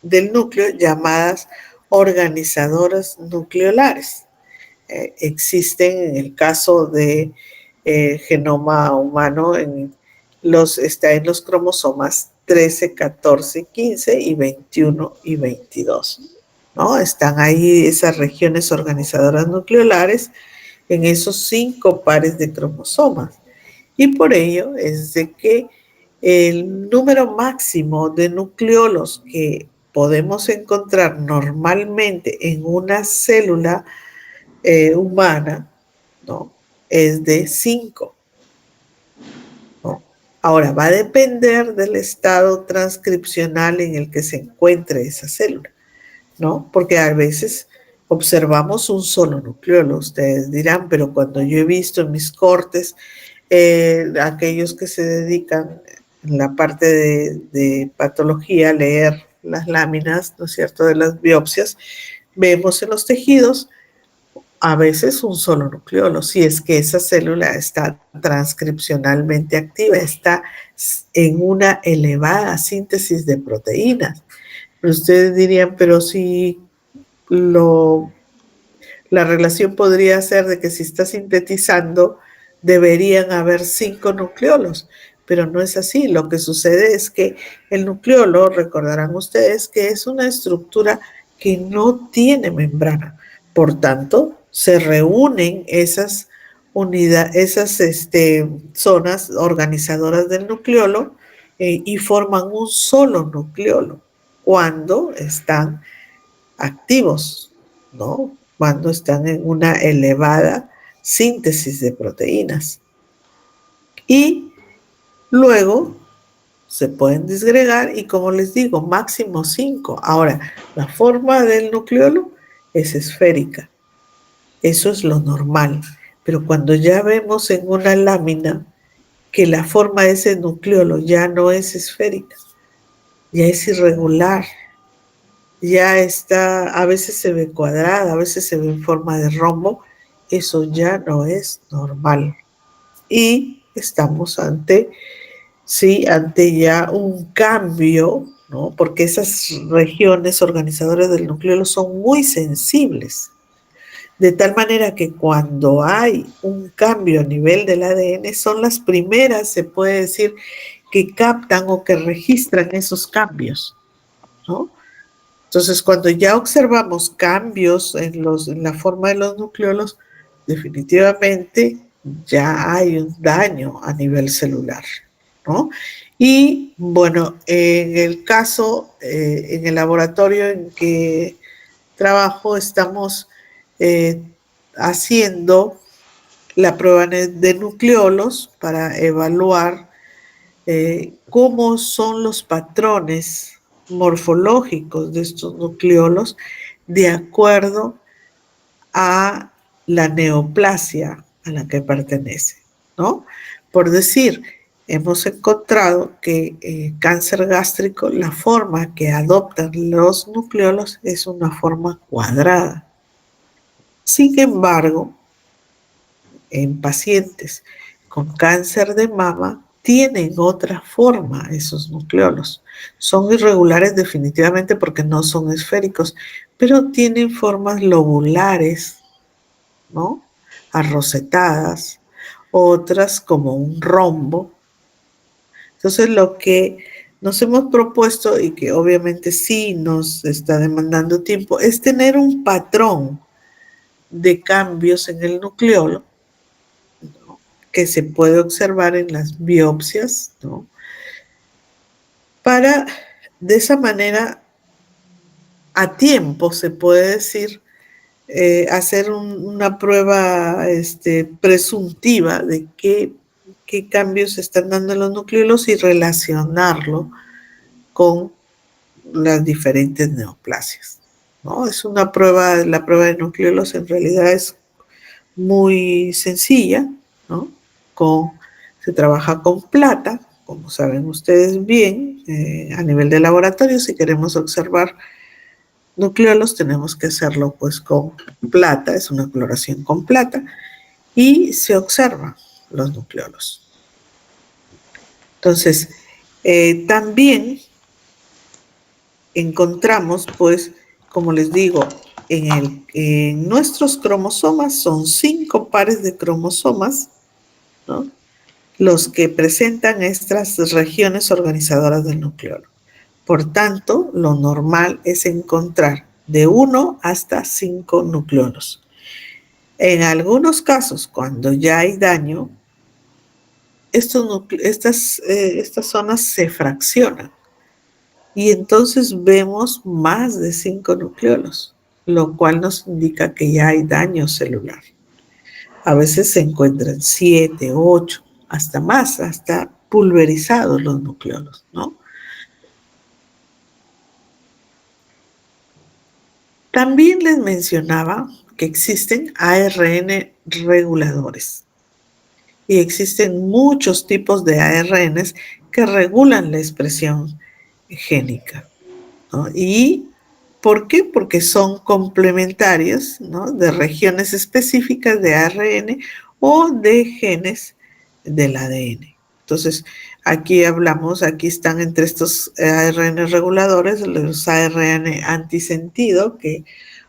B: del núcleo llamadas organizadoras nucleolares. Existen en el caso de genoma humano, está en los cromosomas 13, 14, 15 y 21 y 22, ¿no? Están ahí esas regiones organizadoras nucleolares en esos 5 pares de cromosomas. Y por ello es de que el número máximo de nucleolos que podemos encontrar normalmente en una célula humana, ¿no?, es de 5. ¿No? Ahora, va a depender del estado transcripcional en el que se encuentre esa célula. ¿no? Porque a veces observamos un solo nucleolo. Ustedes dirán, pero cuando yo he visto en mis cortes, aquellos que se dedican en la parte de patología a leer las láminas, ¿no es cierto?, de las biopsias, vemos en los tejidos a veces un solo nucleolo, si es que esa célula está transcripcionalmente activa, está en una elevada síntesis de proteínas. Pero ustedes dirían, pero si la relación podría ser de que si está sintetizando, deberían haber 5 nucleolos, pero no es así. Lo que sucede es que el nucleolo, recordarán ustedes, que es una estructura que no tiene membrana. Por tanto, se reúnen esas zonas organizadoras del nucleolo y forman un solo nucleolo cuando están activos, ¿no? Cuando están en una elevada síntesis de proteínas. Y luego se pueden disgregar y, como les digo, máximo 5. Ahora, la forma del nucleolo es esférica. Eso es lo normal. Pero cuando ya vemos en una lámina que la forma de ese nucleolo ya no es esférica, ya es irregular, ya está, a veces se ve cuadrada, a veces se ve en forma de rombo, eso ya no es normal. Y estamos ante ya un cambio, ¿no? Porque esas regiones organizadoras del nucleolo son muy sensibles. De tal manera que cuando hay un cambio a nivel del ADN, son las primeras, se puede decir, que captan o que registran esos cambios, ¿no? Entonces, cuando ya observamos cambios en la forma de los nucleolos, definitivamente ya hay un daño a nivel celular, ¿no? Y bueno, en el caso, en el laboratorio en que trabajo, estamos haciendo la prueba de nucleolos para evaluar cómo son los patrones morfológicos de estos nucleolos de acuerdo a la neoplasia a la que pertenece, ¿no? Por decir, hemos encontrado que cáncer gástrico, la forma que adoptan los nucleolos es una forma cuadrada. Sin embargo, en pacientes con cáncer de mama, tienen otra forma esos nucleolos. Son irregulares definitivamente porque no son esféricos, pero tienen formas lobulares, ¿no? Arrocetadas, otras como un rombo. Entonces, lo que nos hemos propuesto, y que obviamente sí nos está demandando tiempo, es tener un patrón de cambios en el nucleolo, ¿no?, que se puede observar en las biopsias, ¿no?, para de esa manera a tiempo, se puede decir, hacer una prueba presuntiva de qué cambios se están dando en los nucleolos y relacionarlo con las diferentes neoplasias, ¿no? Es una prueba, la prueba de nucleolos en realidad es muy sencilla, ¿no? Se trabaja con plata, como saben ustedes bien, a nivel de laboratorio. Si queremos observar nucleolos, tenemos que hacerlo pues con plata, es una coloración con plata, y se observan los nucleolos. Entonces, también encontramos, pues, como les digo, en nuestros cromosomas son 5 pares de cromosomas, ¿no?, los que presentan estas regiones organizadoras del nucleolo. Por tanto, lo normal es encontrar de 1 hasta 5 nucleolos. En algunos casos, cuando ya hay daño, estas zonas se fraccionan y entonces vemos más de 5 nucleolos, lo cual nos indica que ya hay daño celular. A veces se encuentran 7, 8, hasta más, hasta pulverizados los nucleolos, ¿no? También les mencionaba que existen ARN reguladores y existen muchos tipos de ARNs que regulan la expresión génica, ¿no? ¿Y por qué? Porque son complementarios, ¿no?, de regiones específicas de ARN o de genes del ADN. Entonces, aquí están entre estos ARN reguladores los ARN antisentido, que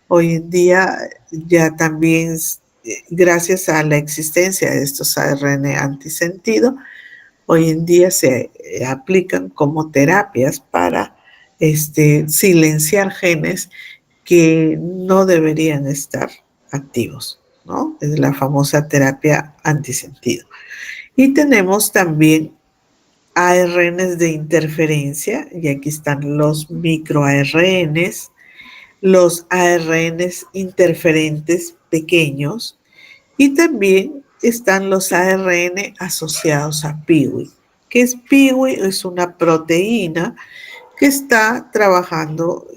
B: hoy en día ya también, gracias a la existencia de estos ARN antisentido, hoy en día se aplican como terapias para silenciar genes que no deberían estar activos, ¿no? Es la famosa terapia antisentido. Y tenemos también ARNs de interferencia, y aquí están los microARNs, los ARNs interferentes pequeños, y también están los ARN asociados a PIWI. ¿Qué es PIWI? Es una proteína que está trabajando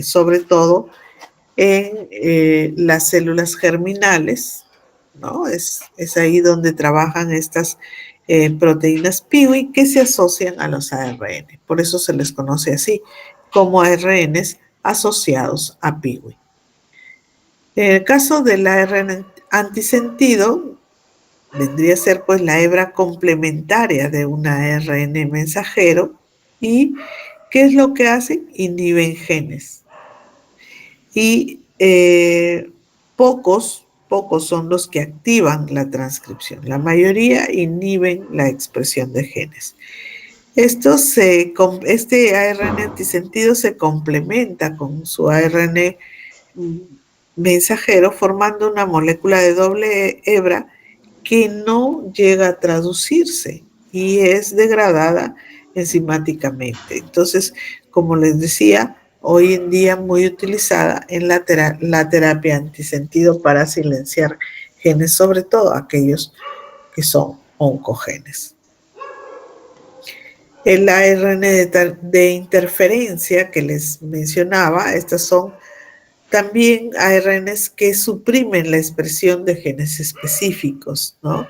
B: sobre todo en las células germinales, ¿no? Es ahí donde trabajan estas proteínas PIWI que se asocian a los ARN. Por eso se les conoce así, como ARNs asociados a PIWI. En el caso del ARN antisentido, vendría a ser pues la hebra complementaria de un ARN mensajero. ¿Y qué es lo que hacen? Inhiben genes. Y pocos son los que activan la transcripción. La mayoría inhiben la expresión de genes. Este ARN antisentido se complementa con su ARN mensajero formando una molécula de doble hebra que no llega a traducirse y es degradada enzimáticamente. Entonces, como les decía, hoy en día muy utilizada en la terapia antisentido para silenciar genes, sobre todo aquellos que son oncogenes. El ARN de interferencia que les mencionaba, estas son también ARNs que suprimen la expresión de genes específicos, ¿no?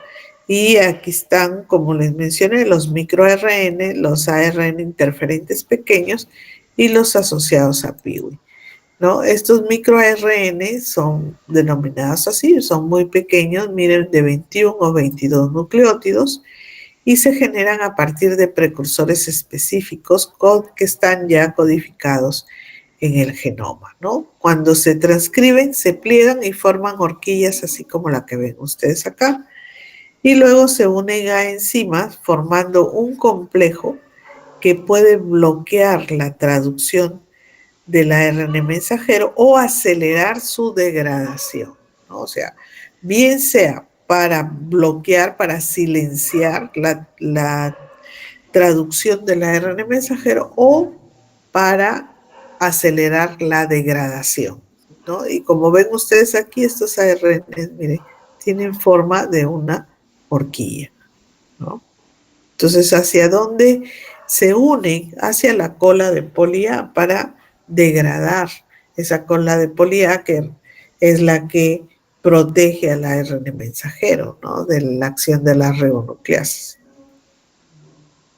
B: Y aquí están, como les mencioné, los microARN, los ARN interferentes pequeños y los asociados a PIWI, ¿no? Estos microARN son denominados así, son muy pequeños, miren, de 21 o 22 nucleótidos, y se generan a partir de precursores específicos que están ya codificados en el genoma, ¿no? Cuando se transcriben, se pliegan y forman horquillas, así como la que ven ustedes acá, y luego se unen a enzimas formando un complejo que puede bloquear la traducción del ARN mensajero o acelerar su degradación, ¿no? O sea, bien sea para bloquear, para silenciar la traducción del ARN mensajero o para acelerar la degradación, ¿no? Y como ven ustedes aquí, estos ARN, miren, tienen forma de una horquilla, ¿no? Entonces, ¿hacia dónde se unen? Hacia la cola de poli A para degradar esa cola de poli A, que es la que protege al ARN mensajero, ¿no?, de la acción de las ribonucleases.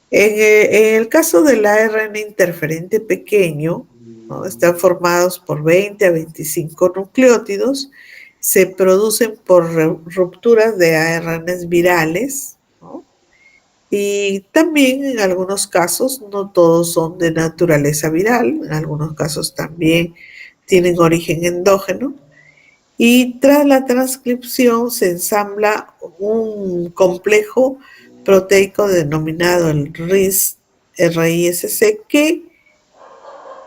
B: En el caso del ARN interferente pequeño, ¿no?, están formados por 20 a 25 nucleótidos, se producen por rupturas de ARNs virales, ¿no? Y también en algunos casos, no todos son de naturaleza viral, en algunos casos también tienen origen endógeno, y tras la transcripción se ensambla un complejo proteico denominado el RISC, que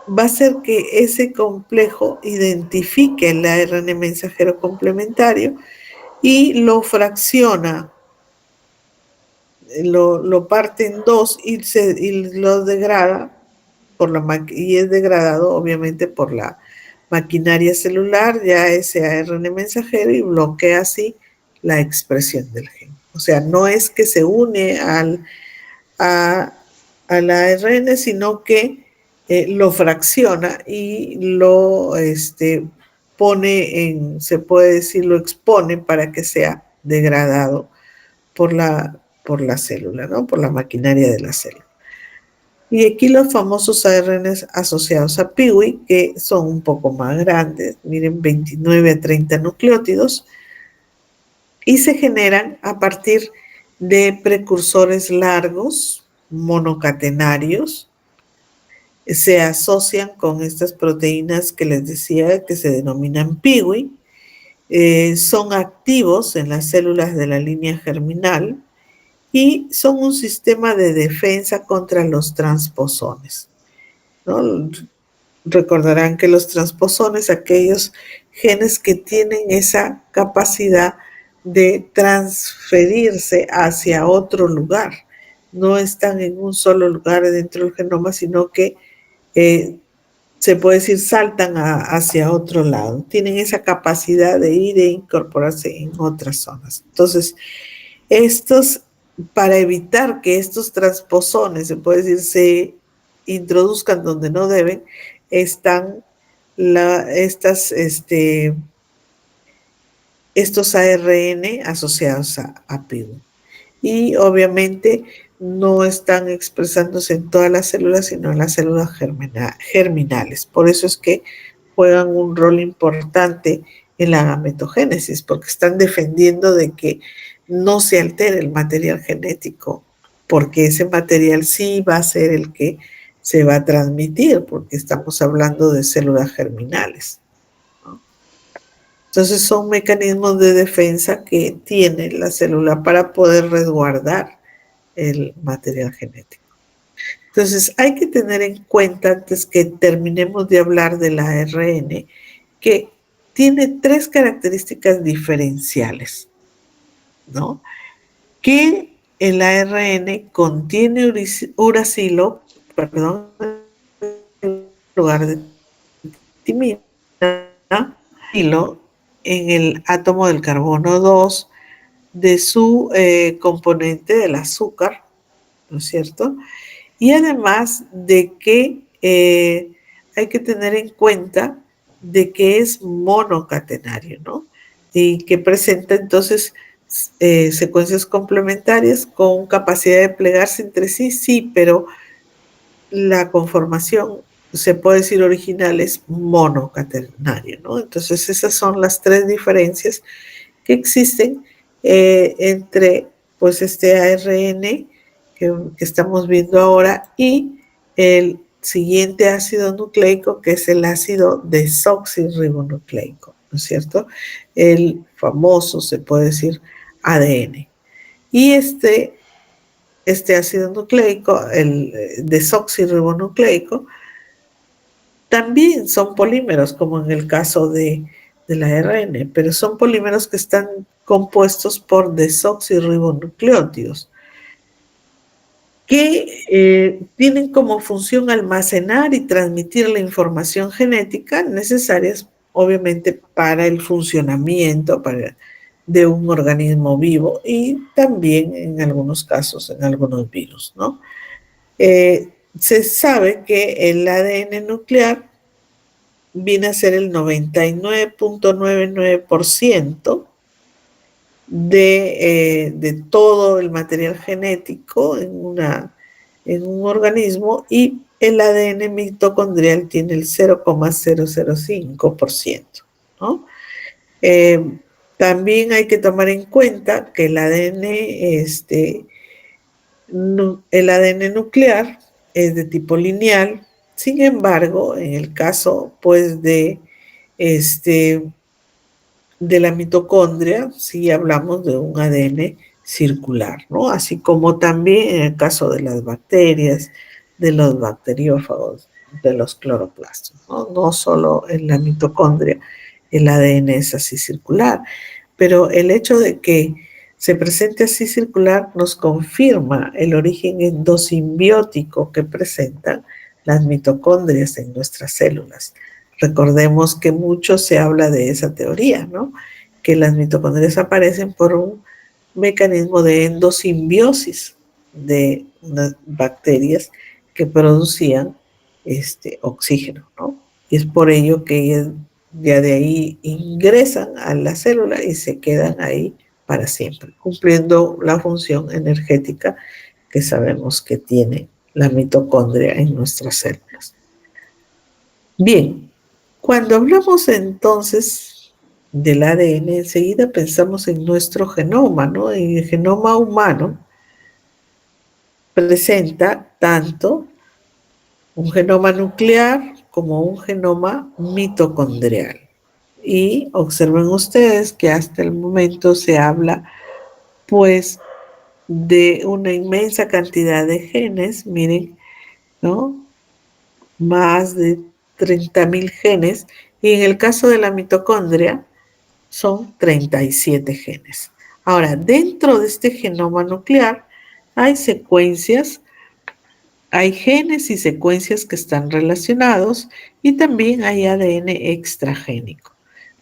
B: va a hacer que ese complejo identifique el ARN mensajero complementario y lo fracciona, lo parte en dos y lo degrada y es degradado obviamente por la maquinaria celular, ya ese ARN mensajero, y bloquea así la expresión del gen. O sea, no es que se une al ARN, sino que lo fracciona y lo se puede decir, lo expone para que sea degradado por la célula, ¿no? Por la maquinaria de la célula. Y aquí los famosos ARNs asociados a PIWI, que son un poco más grandes, miren, 29 a 30 nucleótidos, y se generan a partir de precursores largos, monocatenarios, se asocian con estas proteínas que les decía que se denominan PIWI, son activos en las células de la línea germinal y son un sistema de defensa contra los transposones, ¿no? Recordarán que los transposones, aquellos genes que tienen esa capacidad de transferirse hacia otro lugar, no están en un solo lugar dentro del genoma, sino que se puede decir saltan hacia otro lado, tienen esa capacidad de ir e incorporarse en otras zonas. Entonces, para evitar que estos transposones, se puede decir, se introduzcan donde no deben, están estos ARN asociados a PIWI. Y obviamente no están expresándose en todas las células, sino en las células germinales. Por eso es que juegan un rol importante en la gametogénesis, porque están defendiendo de que no se altere el material genético, porque ese material sí va a ser el que se va a transmitir, porque estamos hablando de células germinales, ¿no? Entonces son mecanismos de defensa que tiene la célula para poder resguardar el material genético. Entonces hay que tener en cuenta, antes que terminemos de hablar del ARN, que tiene 3 características diferenciales, ¿no? Que el ARN contiene uracilo, en lugar de timina, en el átomo del carbono 2 de su componente del azúcar, ¿no es cierto? Y además de que hay que tener en cuenta de que es monocatenario, ¿no? Y que presenta entonces secuencias complementarias con capacidad de plegarse entre sí, sí, pero la conformación, se puede decir original, es monocatenario, ¿no? Entonces esas son las 3 diferencias que existen entre pues este ARN que estamos viendo ahora y el siguiente ácido nucleico, que es el ácido desoxirribonucleico, ¿no es cierto? El famoso, se puede decir, ADN. Y este ácido nucleico, el desoxirribonucleico, también son polímeros, como en el caso del ARN, pero son polímeros que están compuestos por desoxirribonucleótidos, que tienen como función almacenar y transmitir la información genética necesarias, obviamente, para el funcionamiento de un organismo vivo y también en algunos casos, en algunos virus, ¿no? Se sabe que el ADN nuclear viene a ser el 99.99% de todo el material genético en un organismo, y el ADN mitocondrial tiene el 0,005%, ¿no? También hay que tomar en cuenta que el ADN nuclear es de tipo lineal. Sin embargo, en el caso pues de la mitocondria, sí hablamos de un ADN circular, ¿no? Así como también en el caso de las bacterias, de los bacteriófagos, de los cloroplastos, ¿no? No solo en la mitocondria el ADN es así circular, pero el hecho de que se presente así circular nos confirma el origen endosimbiótico que presentan las mitocondrias en nuestras células. Recordemos que mucho se habla de esa teoría, ¿no? Que las mitocondrias aparecen por un mecanismo de endosimbiosis de unas bacterias que producían oxígeno, ¿no? Y es por ello que ellas Ya de ahí ingresan a la célula y se quedan ahí para siempre, cumpliendo la función energética que sabemos que tiene la mitocondria en nuestras células. Bien, cuando hablamos entonces del ADN, enseguida pensamos en nuestro genoma, ¿no? En el genoma humano presenta tanto un genoma nuclear como un genoma mitocondrial. Y observen ustedes que hasta el momento se habla pues de una inmensa cantidad de genes, miren, ¿no? Más de 30.000 genes, y en el caso de la mitocondria son 37 genes. Ahora, dentro de este genoma nuclear hay secuencias, hay genes y secuencias que están relacionados y también hay ADN extragénico.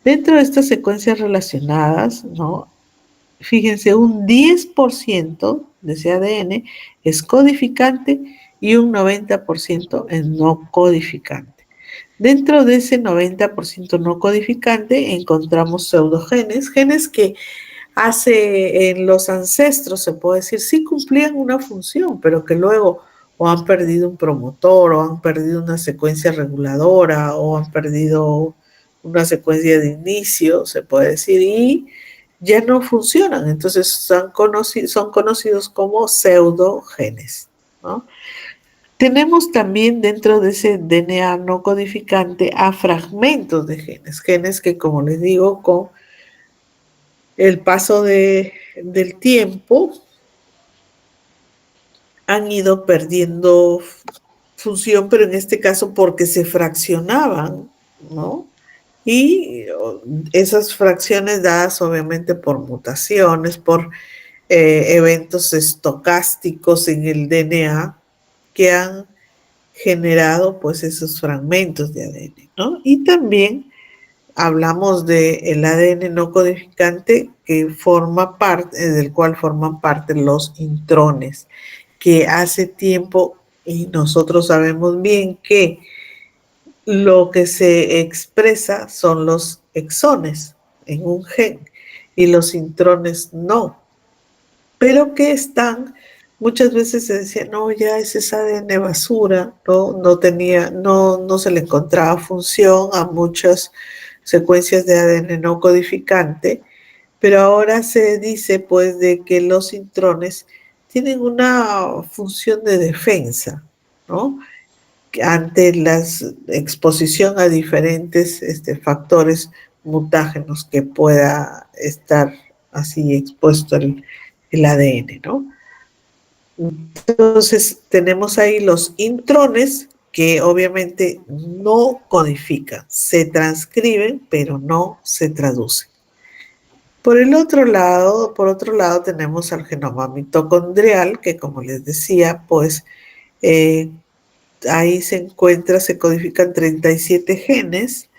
B: Dentro de estas secuencias relacionadas, ¿no? Fíjense, un 10% de ese ADN es codificante y un 90% es no codificante. Dentro de ese 90% no codificante encontramos pseudogenes, genes que hace en los ancestros, se puede decir, sí cumplían una función, pero que luego o han perdido un promotor, o han perdido una secuencia reguladora, o han perdido una secuencia de inicio, se puede decir, y ya no funcionan. Entonces son conocidos como pseudogenes, ¿no? Tenemos también dentro de ese DNA no codificante a fragmentos de genes, genes que, como les digo, con el paso del tiempo han ido perdiendo función, pero en este caso porque se fraccionaban, ¿no? Y esas fracciones dadas obviamente por mutaciones, por eventos estocásticos en el DNA que han generado pues esos fragmentos de ADN, ¿no? Y también hablamos del ADN no codificante que forma parte, del cual forman parte los intrones, que hace tiempo, y nosotros sabemos bien que lo que se expresa son los exones en un gen y los intrones no, pero que están, muchas veces se decía, no, ya ese es ADN basura, no se le encontraba función a muchas secuencias de ADN no codificante, pero ahora se dice pues de que los intrones tienen una función de defensa, ¿no? Ante la exposición a diferentes factores mutágenos que pueda estar así expuesto el ADN, ¿no? Entonces tenemos ahí los intrones que obviamente no codifican, se transcriben, pero no se traducen. Por otro lado tenemos al genoma mitocondrial, que como les decía, pues ahí se codifican 37 genes.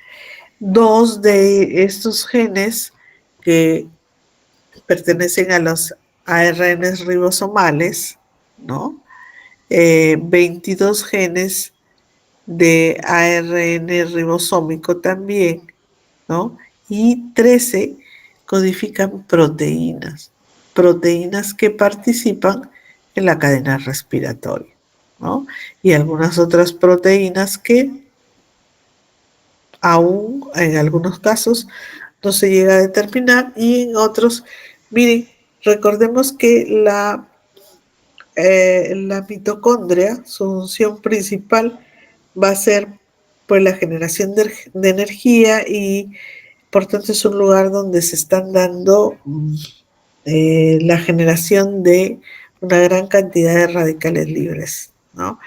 B: Dos de estos genes que pertenecen a los ARNs ribosomales, ¿no? 22 genes de ARN ribosómico también, ¿no? Y 13 codifican proteínas que participan en la cadena respiratoria, ¿no? Y algunas otras proteínas que aún en algunos casos no se llega a determinar y en otros, miren, recordemos que la mitocondria, su función principal va a ser pues la generación de energía y por tanto es un lugar donde se están dando la generación de una gran cantidad de radicales libres, ¿no?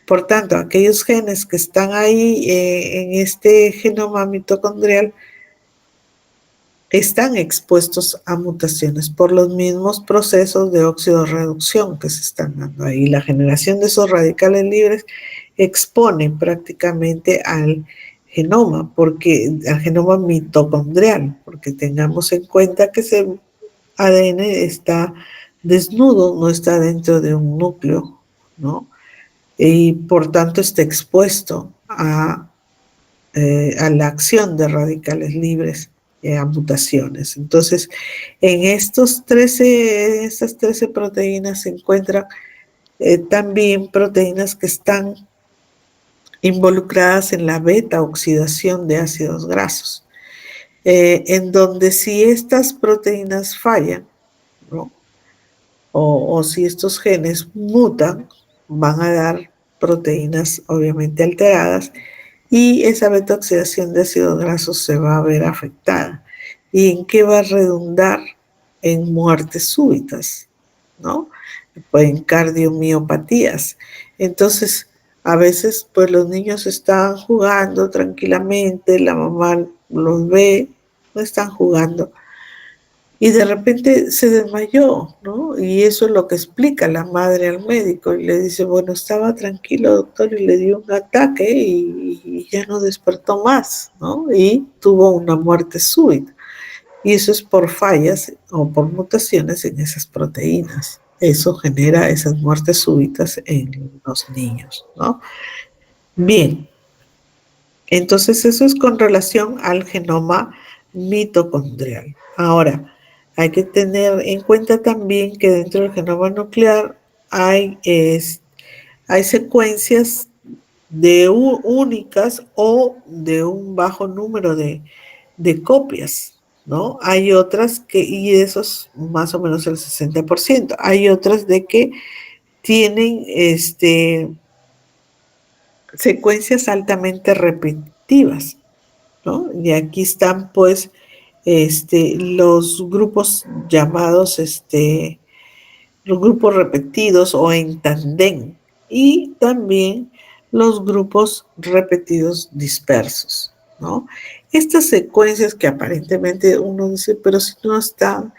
B: Por tanto, aquellos genes que están ahí en este genoma mitocondrial están expuestos a mutaciones por los mismos procesos de oxidorreducción que se están dando ahí. La generación de esos radicales libres expone prácticamente al genoma, al genoma mitocondrial, porque tengamos en cuenta que ese ADN está desnudo, no está dentro de un núcleo, ¿no? Y por tanto está expuesto a a la acción de radicales libres, a mutaciones. Entonces, en estas 13 proteínas se encuentran también proteínas que están involucradas en la beta oxidación de ácidos grasos, en donde si estas proteínas fallan, ¿no? o si estos genes mutan, van a dar proteínas obviamente alteradas y esa beta-oxidación de ácidos grasos se va a ver afectada. ¿Y en qué va a redundar? En muertes súbitas, ¿no? En cardiomiopatías. Entonces, a veces, pues los niños están jugando tranquilamente, la mamá los ve, no están jugando, y de repente se desmayó, ¿no? Y eso es lo que explica la madre al médico y le dice, bueno, estaba tranquilo, doctor, y le dio un ataque y ya no despertó más, ¿no? Y tuvo una muerte súbita. Y eso es por fallas o por mutaciones en esas proteínas. Eso genera esas muertes súbitas en los niños, ¿no? Bien, entonces eso es con relación al genoma mitocondrial. Ahora, hay que tener en cuenta también que dentro del genoma nuclear hay secuencias únicas o de un bajo número de copias, ¿no? Hay otras y eso es más o menos el 60%. Hay otras de que tienen secuencias altamente repetitivas, ¿no? Y aquí están, pues, los grupos llamados, los grupos repetidos o en tandem, y también los grupos repetidos dispersos, ¿no? Estas secuencias que aparentemente uno dice, pero si no están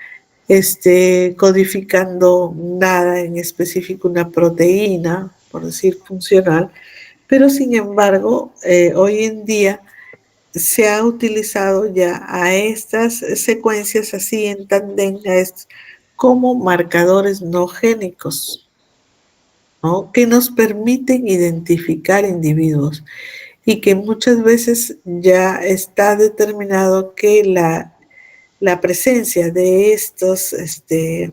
B: codificando nada en específico, una proteína, por decir funcional, pero sin embargo, hoy en día se ha utilizado ya a estas secuencias así en tandem como marcadores no génicos, ¿no? Que nos permiten identificar individuos y que muchas veces ya está determinado que la presencia de estos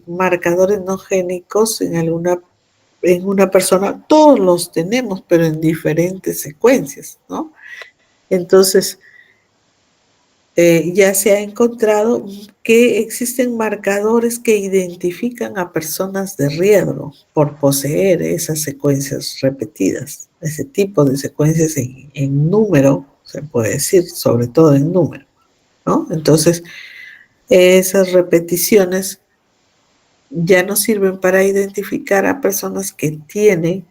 B: marcadores no génicos en una persona, todos los tenemos, pero en diferentes secuencias, ¿no? Entonces, ya se ha encontrado que existen marcadores que identifican a personas de riesgo por poseer esas secuencias repetidas, ese tipo de secuencias en número, se puede decir, sobre todo en número, ¿no? Entonces, esas repeticiones ya nos sirven para identificar a personas que tienen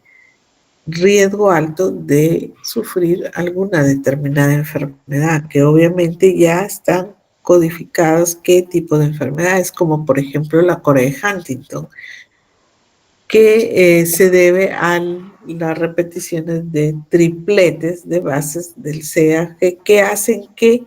B: riesgo alto de sufrir alguna determinada enfermedad, que obviamente ya están codificadas qué tipo de enfermedades, como por ejemplo la Corea de Huntington, que se debe a las repeticiones de tripletes de bases del CAG que hacen que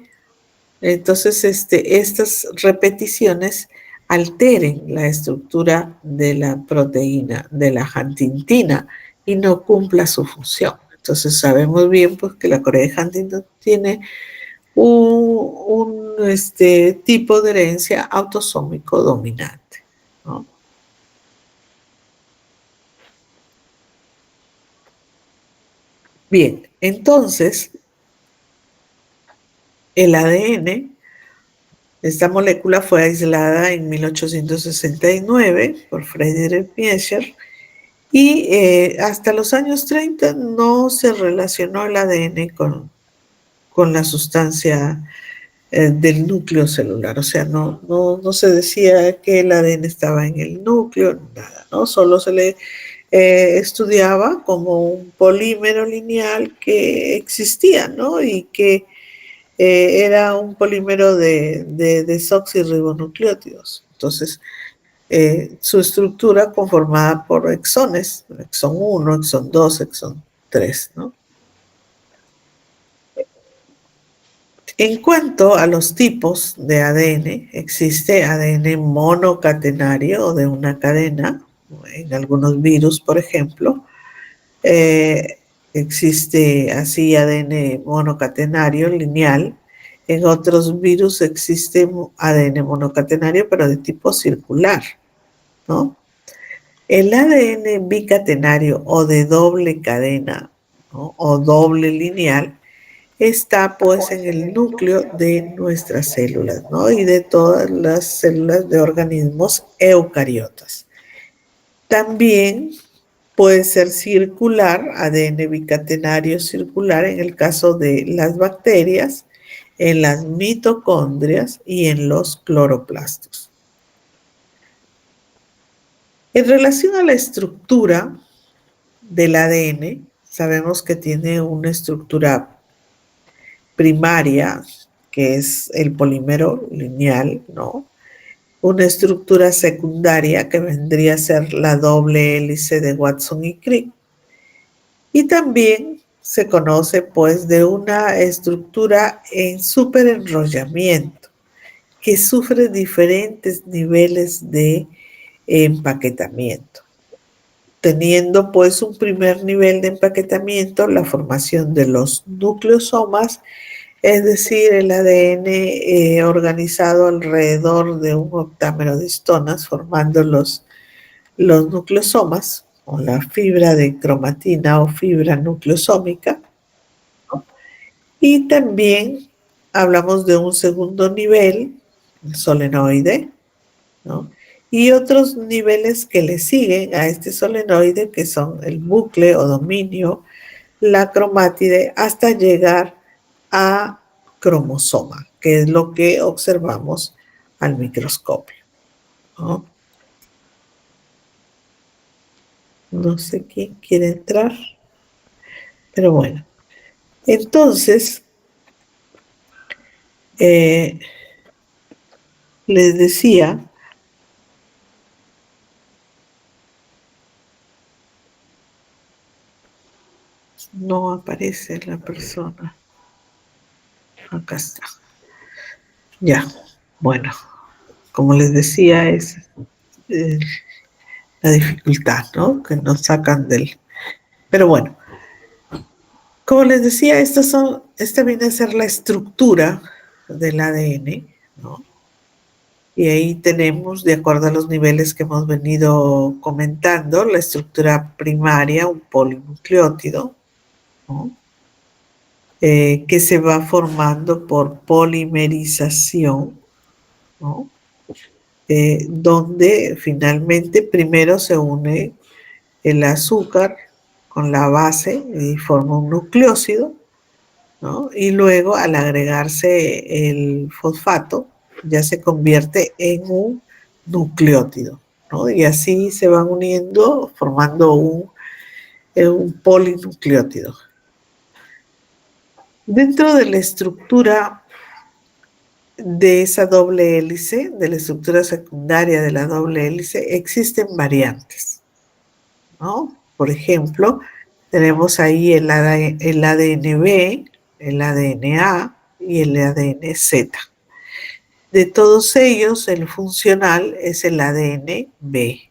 B: entonces estas repeticiones alteren la estructura de la proteína, de la huntingtina, y no cumpla su función. Entonces sabemos bien pues, que la Corea de Huntington tiene un tipo de herencia autosómico dominante, ¿no? Bien, entonces el ADN, esta molécula fue aislada en 1869 por Friedrich Miescher y hasta los años 30 no se relacionó el ADN con la sustancia del núcleo celular. O sea, no se decía que el ADN estaba en el núcleo, nada, ¿no? Solo se le estudiaba como un polímero lineal que existía, ¿no? Y que era un polímero de desoxirribonucleótidos. Entonces, su estructura conformada por exones, exón 1, exón 2, exón 3, ¿no? En cuanto a los tipos de ADN, existe ADN monocatenario o de una cadena, en algunos virus, por ejemplo, existe así ADN monocatenario lineal. En otros virus existe ADN monocatenario, pero de tipo circular, ¿no? El ADN bicatenario o de doble cadena, ¿no? O doble lineal está pues en el núcleo de nuestras células, ¿no? Y de todas las células de organismos eucariotas. También puede ser circular, ADN bicatenario circular en el caso de las bacterias, en las mitocondrias y en los cloroplastos. En relación a la estructura del ADN, sabemos que tiene una estructura primaria, que es el polímero lineal, ¿no? Una estructura secundaria, que vendría a ser la doble hélice de Watson y Crick. Y también se conoce, pues, de una estructura en superenrollamiento, que sufre diferentes niveles de empaquetamiento, teniendo pues un primer nivel de empaquetamiento, la formación de los nucleosomas, es decir, el ADN organizado alrededor de un octámero de histonas, formando los nucleosomas, o la fibra de cromatina o fibra nucleosómica, ¿no? Y también hablamos de un segundo nivel, el solenoide, ¿no? Y otros niveles que le siguen a este solenoide, que son el bucle o dominio, la cromátide, hasta llegar a cromosoma, que es lo que observamos al microscopio, ¿no? No sé quién quiere entrar, pero bueno. Entonces, les decía, no aparece la persona. Acá está. Ya, bueno, como les decía, es la dificultad, ¿no? Que nos sacan del... Pero bueno, como les decía, esta viene a ser la estructura del ADN, ¿no? Y ahí tenemos, de acuerdo a los niveles que hemos venido comentando, la estructura primaria, un polinucleótido, ¿no? Que se va formando por polimerización, ¿no? Donde finalmente primero se une el azúcar con la base y forma un nucleócido, ¿no? Y luego, al agregarse el fosfato, ya se convierte en un nucleótido, ¿no? Y así se van uniendo, formando un polinucleótido. Dentro de la estructura de esa doble hélice, de la estructura secundaria de la doble hélice, existen variantes, ¿no? Por ejemplo, tenemos ahí el ADN B, el ADN A y el ADN Z. De todos ellos, el funcional es el ADN B,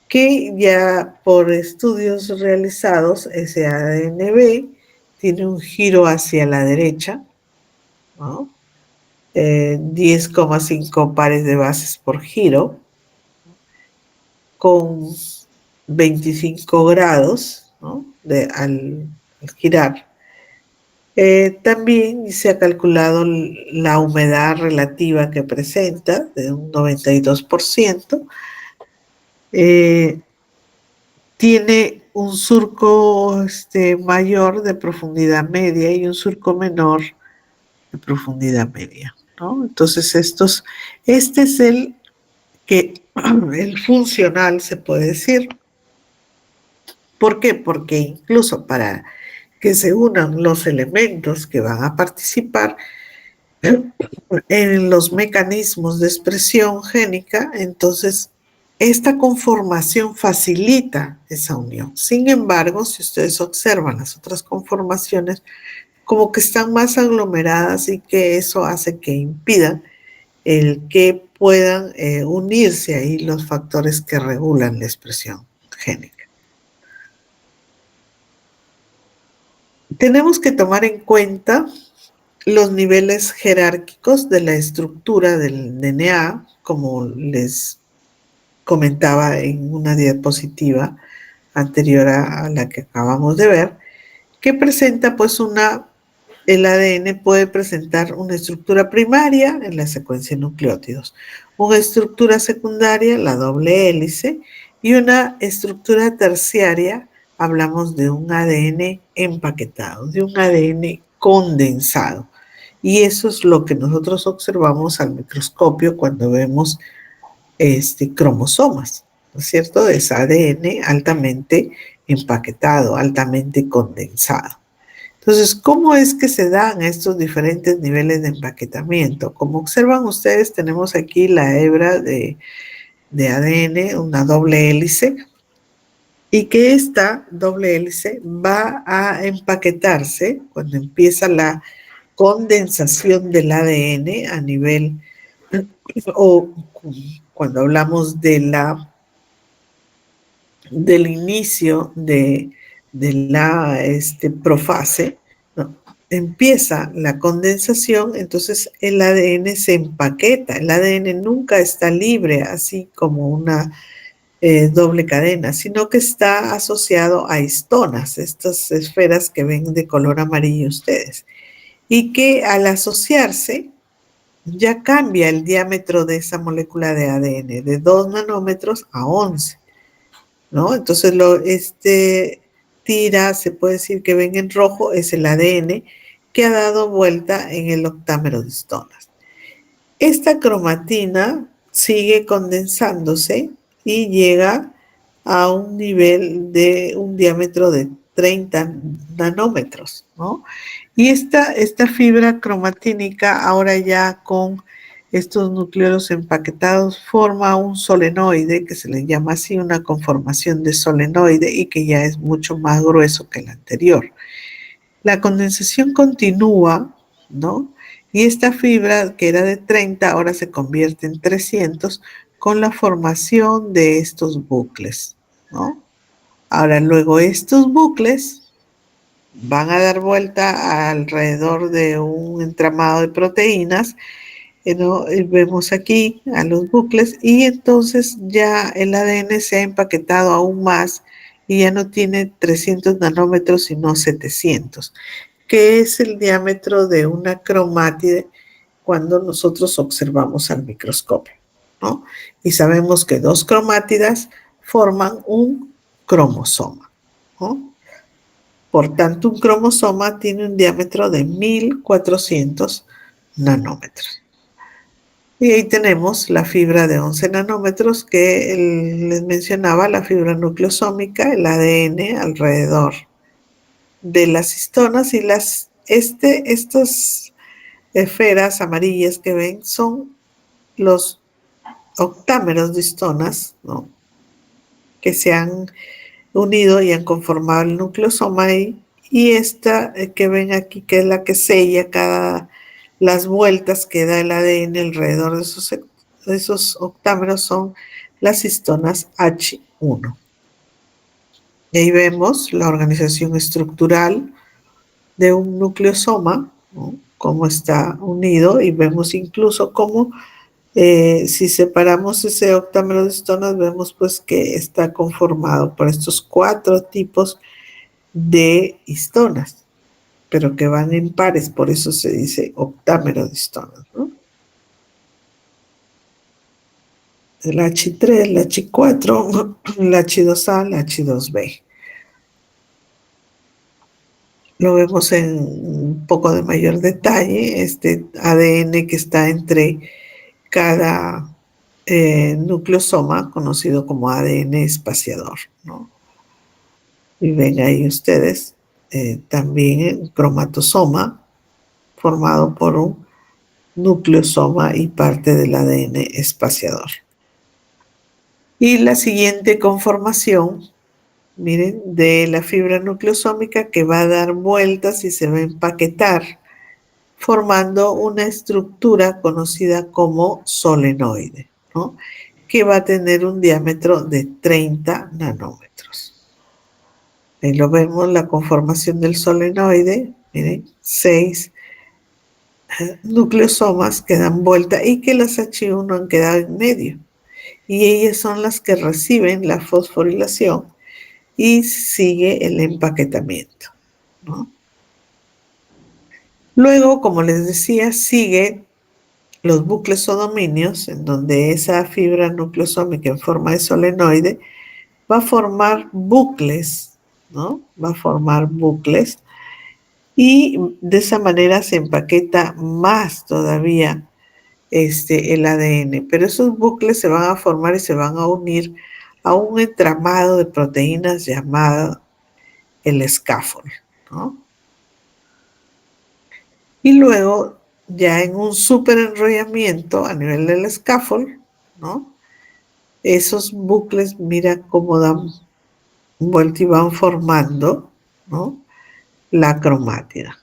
B: que ya por estudios realizados, ese ADN B tiene un giro hacia la derecha, ¿no? 10,5 pares de bases por giro, con 25 grados, ¿no? al girar. También se ha calculado la humedad relativa que presenta, de un 92%. Tiene un surco mayor de profundidad media y un surco menor de profundidad media, ¿no? Entonces, este es el funcional, se puede decir. ¿Por qué? Porque incluso para que se unan los elementos que van a participar en los mecanismos de expresión génica, entonces esta conformación facilita esa unión. Sin embargo, si ustedes observan las otras conformaciones, como que están más aglomeradas, y que eso hace que impidan el que puedan unirse ahí los factores que regulan la expresión génica. Tenemos que tomar en cuenta los niveles jerárquicos de la estructura del DNA, como les comentaba en una diapositiva anterior a la que acabamos de ver, que presenta pues el ADN puede presentar una estructura primaria en la secuencia de nucleótidos, una estructura secundaria, la doble hélice, y una estructura terciaria, hablamos de un ADN empaquetado, de un ADN condensado. Y eso es lo que nosotros observamos al microscopio cuando vemos cromosomas, ¿no es cierto? Es ADN altamente empaquetado, altamente condensado. Entonces, ¿cómo es que se dan estos diferentes niveles de empaquetamiento? Como observan ustedes, tenemos aquí la hebra de ADN, una doble hélice, y que esta doble hélice va a empaquetarse cuando empieza la condensación del ADN a nivel, o cuando hablamos del inicio de la profase, ¿no? Empieza la condensación, entonces el ADN se empaqueta. El ADN nunca está libre, así como una doble cadena, sino que está asociado a histonas, estas esferas que ven de color amarillo ustedes, y que al asociarse ya cambia el diámetro de esa molécula de ADN de 2 nanómetros a 11, ¿no? Entonces tira, se puede decir que ven en rojo, es el ADN que ha dado vuelta en el octámero de histonas. Esta cromatina sigue condensándose y llega a un nivel de un diámetro de 30 nanómetros, ¿no? Y esta fibra cromatínica, ahora ya con estos núcleos empaquetados, forma un solenoide, que se le llama así, una conformación de solenoide, y que ya es mucho más grueso que el anterior. La condensación continúa, ¿no? Y esta fibra, que era de 30, ahora se convierte en 300 con la formación de estos bucles, ¿no? Ahora, luego estos bucles van a dar vuelta alrededor de un entramado de proteínas, ¿no? Y vemos aquí a los bucles, y entonces ya el ADN se ha empaquetado aún más y ya no tiene 300 nanómetros, sino 700, que es el diámetro de una cromátide cuando nosotros observamos al microscopio, ¿no? Y sabemos que 2 cromátidas forman un cromosoma, ¿no? Por tanto, un cromosoma tiene un diámetro de 1400 nanómetros. Y ahí tenemos la fibra de 11 nanómetros que les mencionaba, la fibra nucleosómica, el ADN alrededor de las histonas, y estas esferas amarillas que ven son los octámeros de histonas, ¿no? Que se han unido y han conformado el nucleosoma, y esta que ven aquí, que es la que sella las vueltas que da el ADN alrededor de esos octámeros, son las histonas H1. Y ahí vemos la organización estructural de un nucleosoma, ¿no? Cómo está unido, y vemos incluso cómo si separamos ese octámero de histonas, vemos pues que está conformado por estos 4 tipos de histonas, pero que van en pares, por eso se dice octámero de histonas, ¿no? El H3, el H4, el H2A, el H2B. Lo vemos en un poco de mayor detalle, este ADN que está entre cada nucleosoma, conocido como ADN espaciador, ¿no? Y ven ahí ustedes también un cromatosoma formado por un nucleosoma y parte del ADN espaciador. Y la siguiente conformación, miren, de la fibra nucleosómica, que va a dar vueltas y se va a empaquetar, formando una estructura conocida como solenoide, ¿no? Que va a tener un diámetro de 30 nanómetros. Ahí lo vemos, la conformación del solenoide. Miren, 6 nucleosomas que dan vuelta y que las H1 han quedado en medio. Y ellas son las que reciben la fosforilación y sigue el empaquetamiento, ¿no? Luego, como les decía, sigue los bucles o dominios, en donde esa fibra nucleosómica en forma de solenoide va a formar bucles, ¿no? Va a formar bucles y de esa manera se empaqueta más todavía el ADN. Pero esos bucles se van a formar y se van a unir a un entramado de proteínas llamado el scaffold, ¿no? Y luego, ya en un superenrollamiento a nivel del scaffold, ¿no? Esos bucles, mira cómo dan vuelta y van formando, ¿no? La cromátida,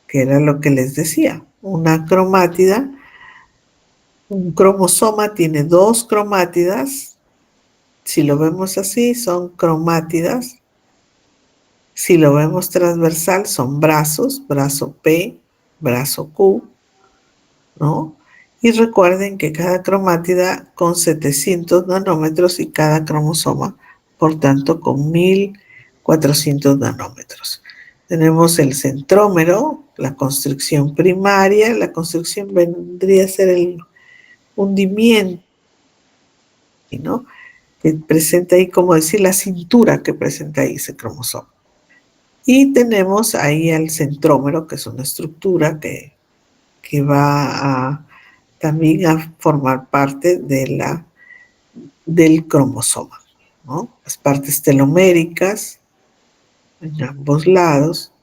B: que era lo que les decía. Una cromátida, un cromosoma tiene 2 cromátidas. Si lo vemos así, son cromátidas. Si lo vemos transversal, son brazos, brazo P, brazo Q, ¿no? Y recuerden que cada cromátida con 700 nanómetros y cada cromosoma, por tanto, con 1400 nanómetros. Tenemos el centrómero, la constricción primaria. La constricción vendría a ser el hundimiento, ¿no? Que presenta ahí, como decir, la cintura que presenta ahí ese cromosoma. Y tenemos ahí al centrómero, que es una estructura que va también a formar parte del cromosoma, ¿no? Las partes teloméricas en ambos lados,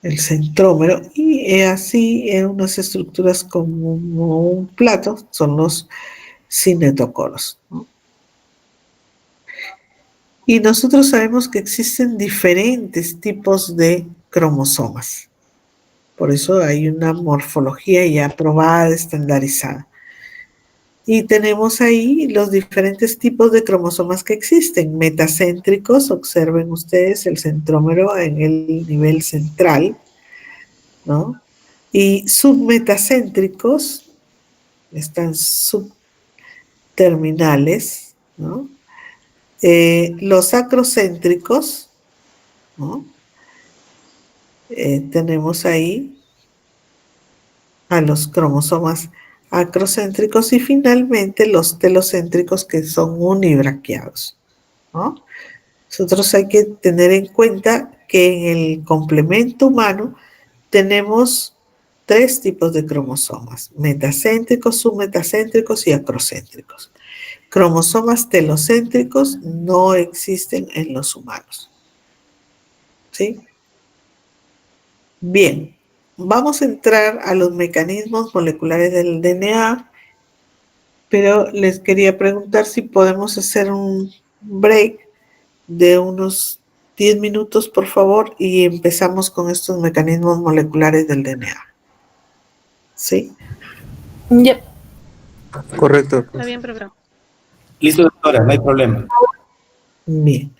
B: el centrómero, y así en unas estructuras como un plato son los cinetocoros, ¿no? Y nosotros sabemos que existen diferentes tipos de cromosomas. Por eso hay una morfología ya probada, estandarizada. Y tenemos ahí los diferentes tipos de cromosomas que existen. Metacéntricos, observen ustedes el centrómero en el nivel central, ¿no? Y submetacéntricos, están subterminales, ¿no? Los acrocéntricos, ¿no? Tenemos ahí a los cromosomas acrocéntricos y finalmente los telocéntricos, que son unibraquiados, ¿no? Nosotros hay que tener en cuenta que en el complemento humano tenemos 3 tipos de cromosomas: metacéntricos, submetacéntricos y acrocéntricos. Cromosomas telocéntricos no existen en los humanos, ¿sí? Bien, vamos a entrar a los mecanismos moleculares del DNA, pero les quería preguntar si podemos hacer un break de unos 10 minutos, por favor, y empezamos con estos mecanismos moleculares del DNA. ¿Sí?
A: Yep.
C: Correcto.
F: Está bien, pero
E: Listo, doctora, no hay problema.
B: Bien.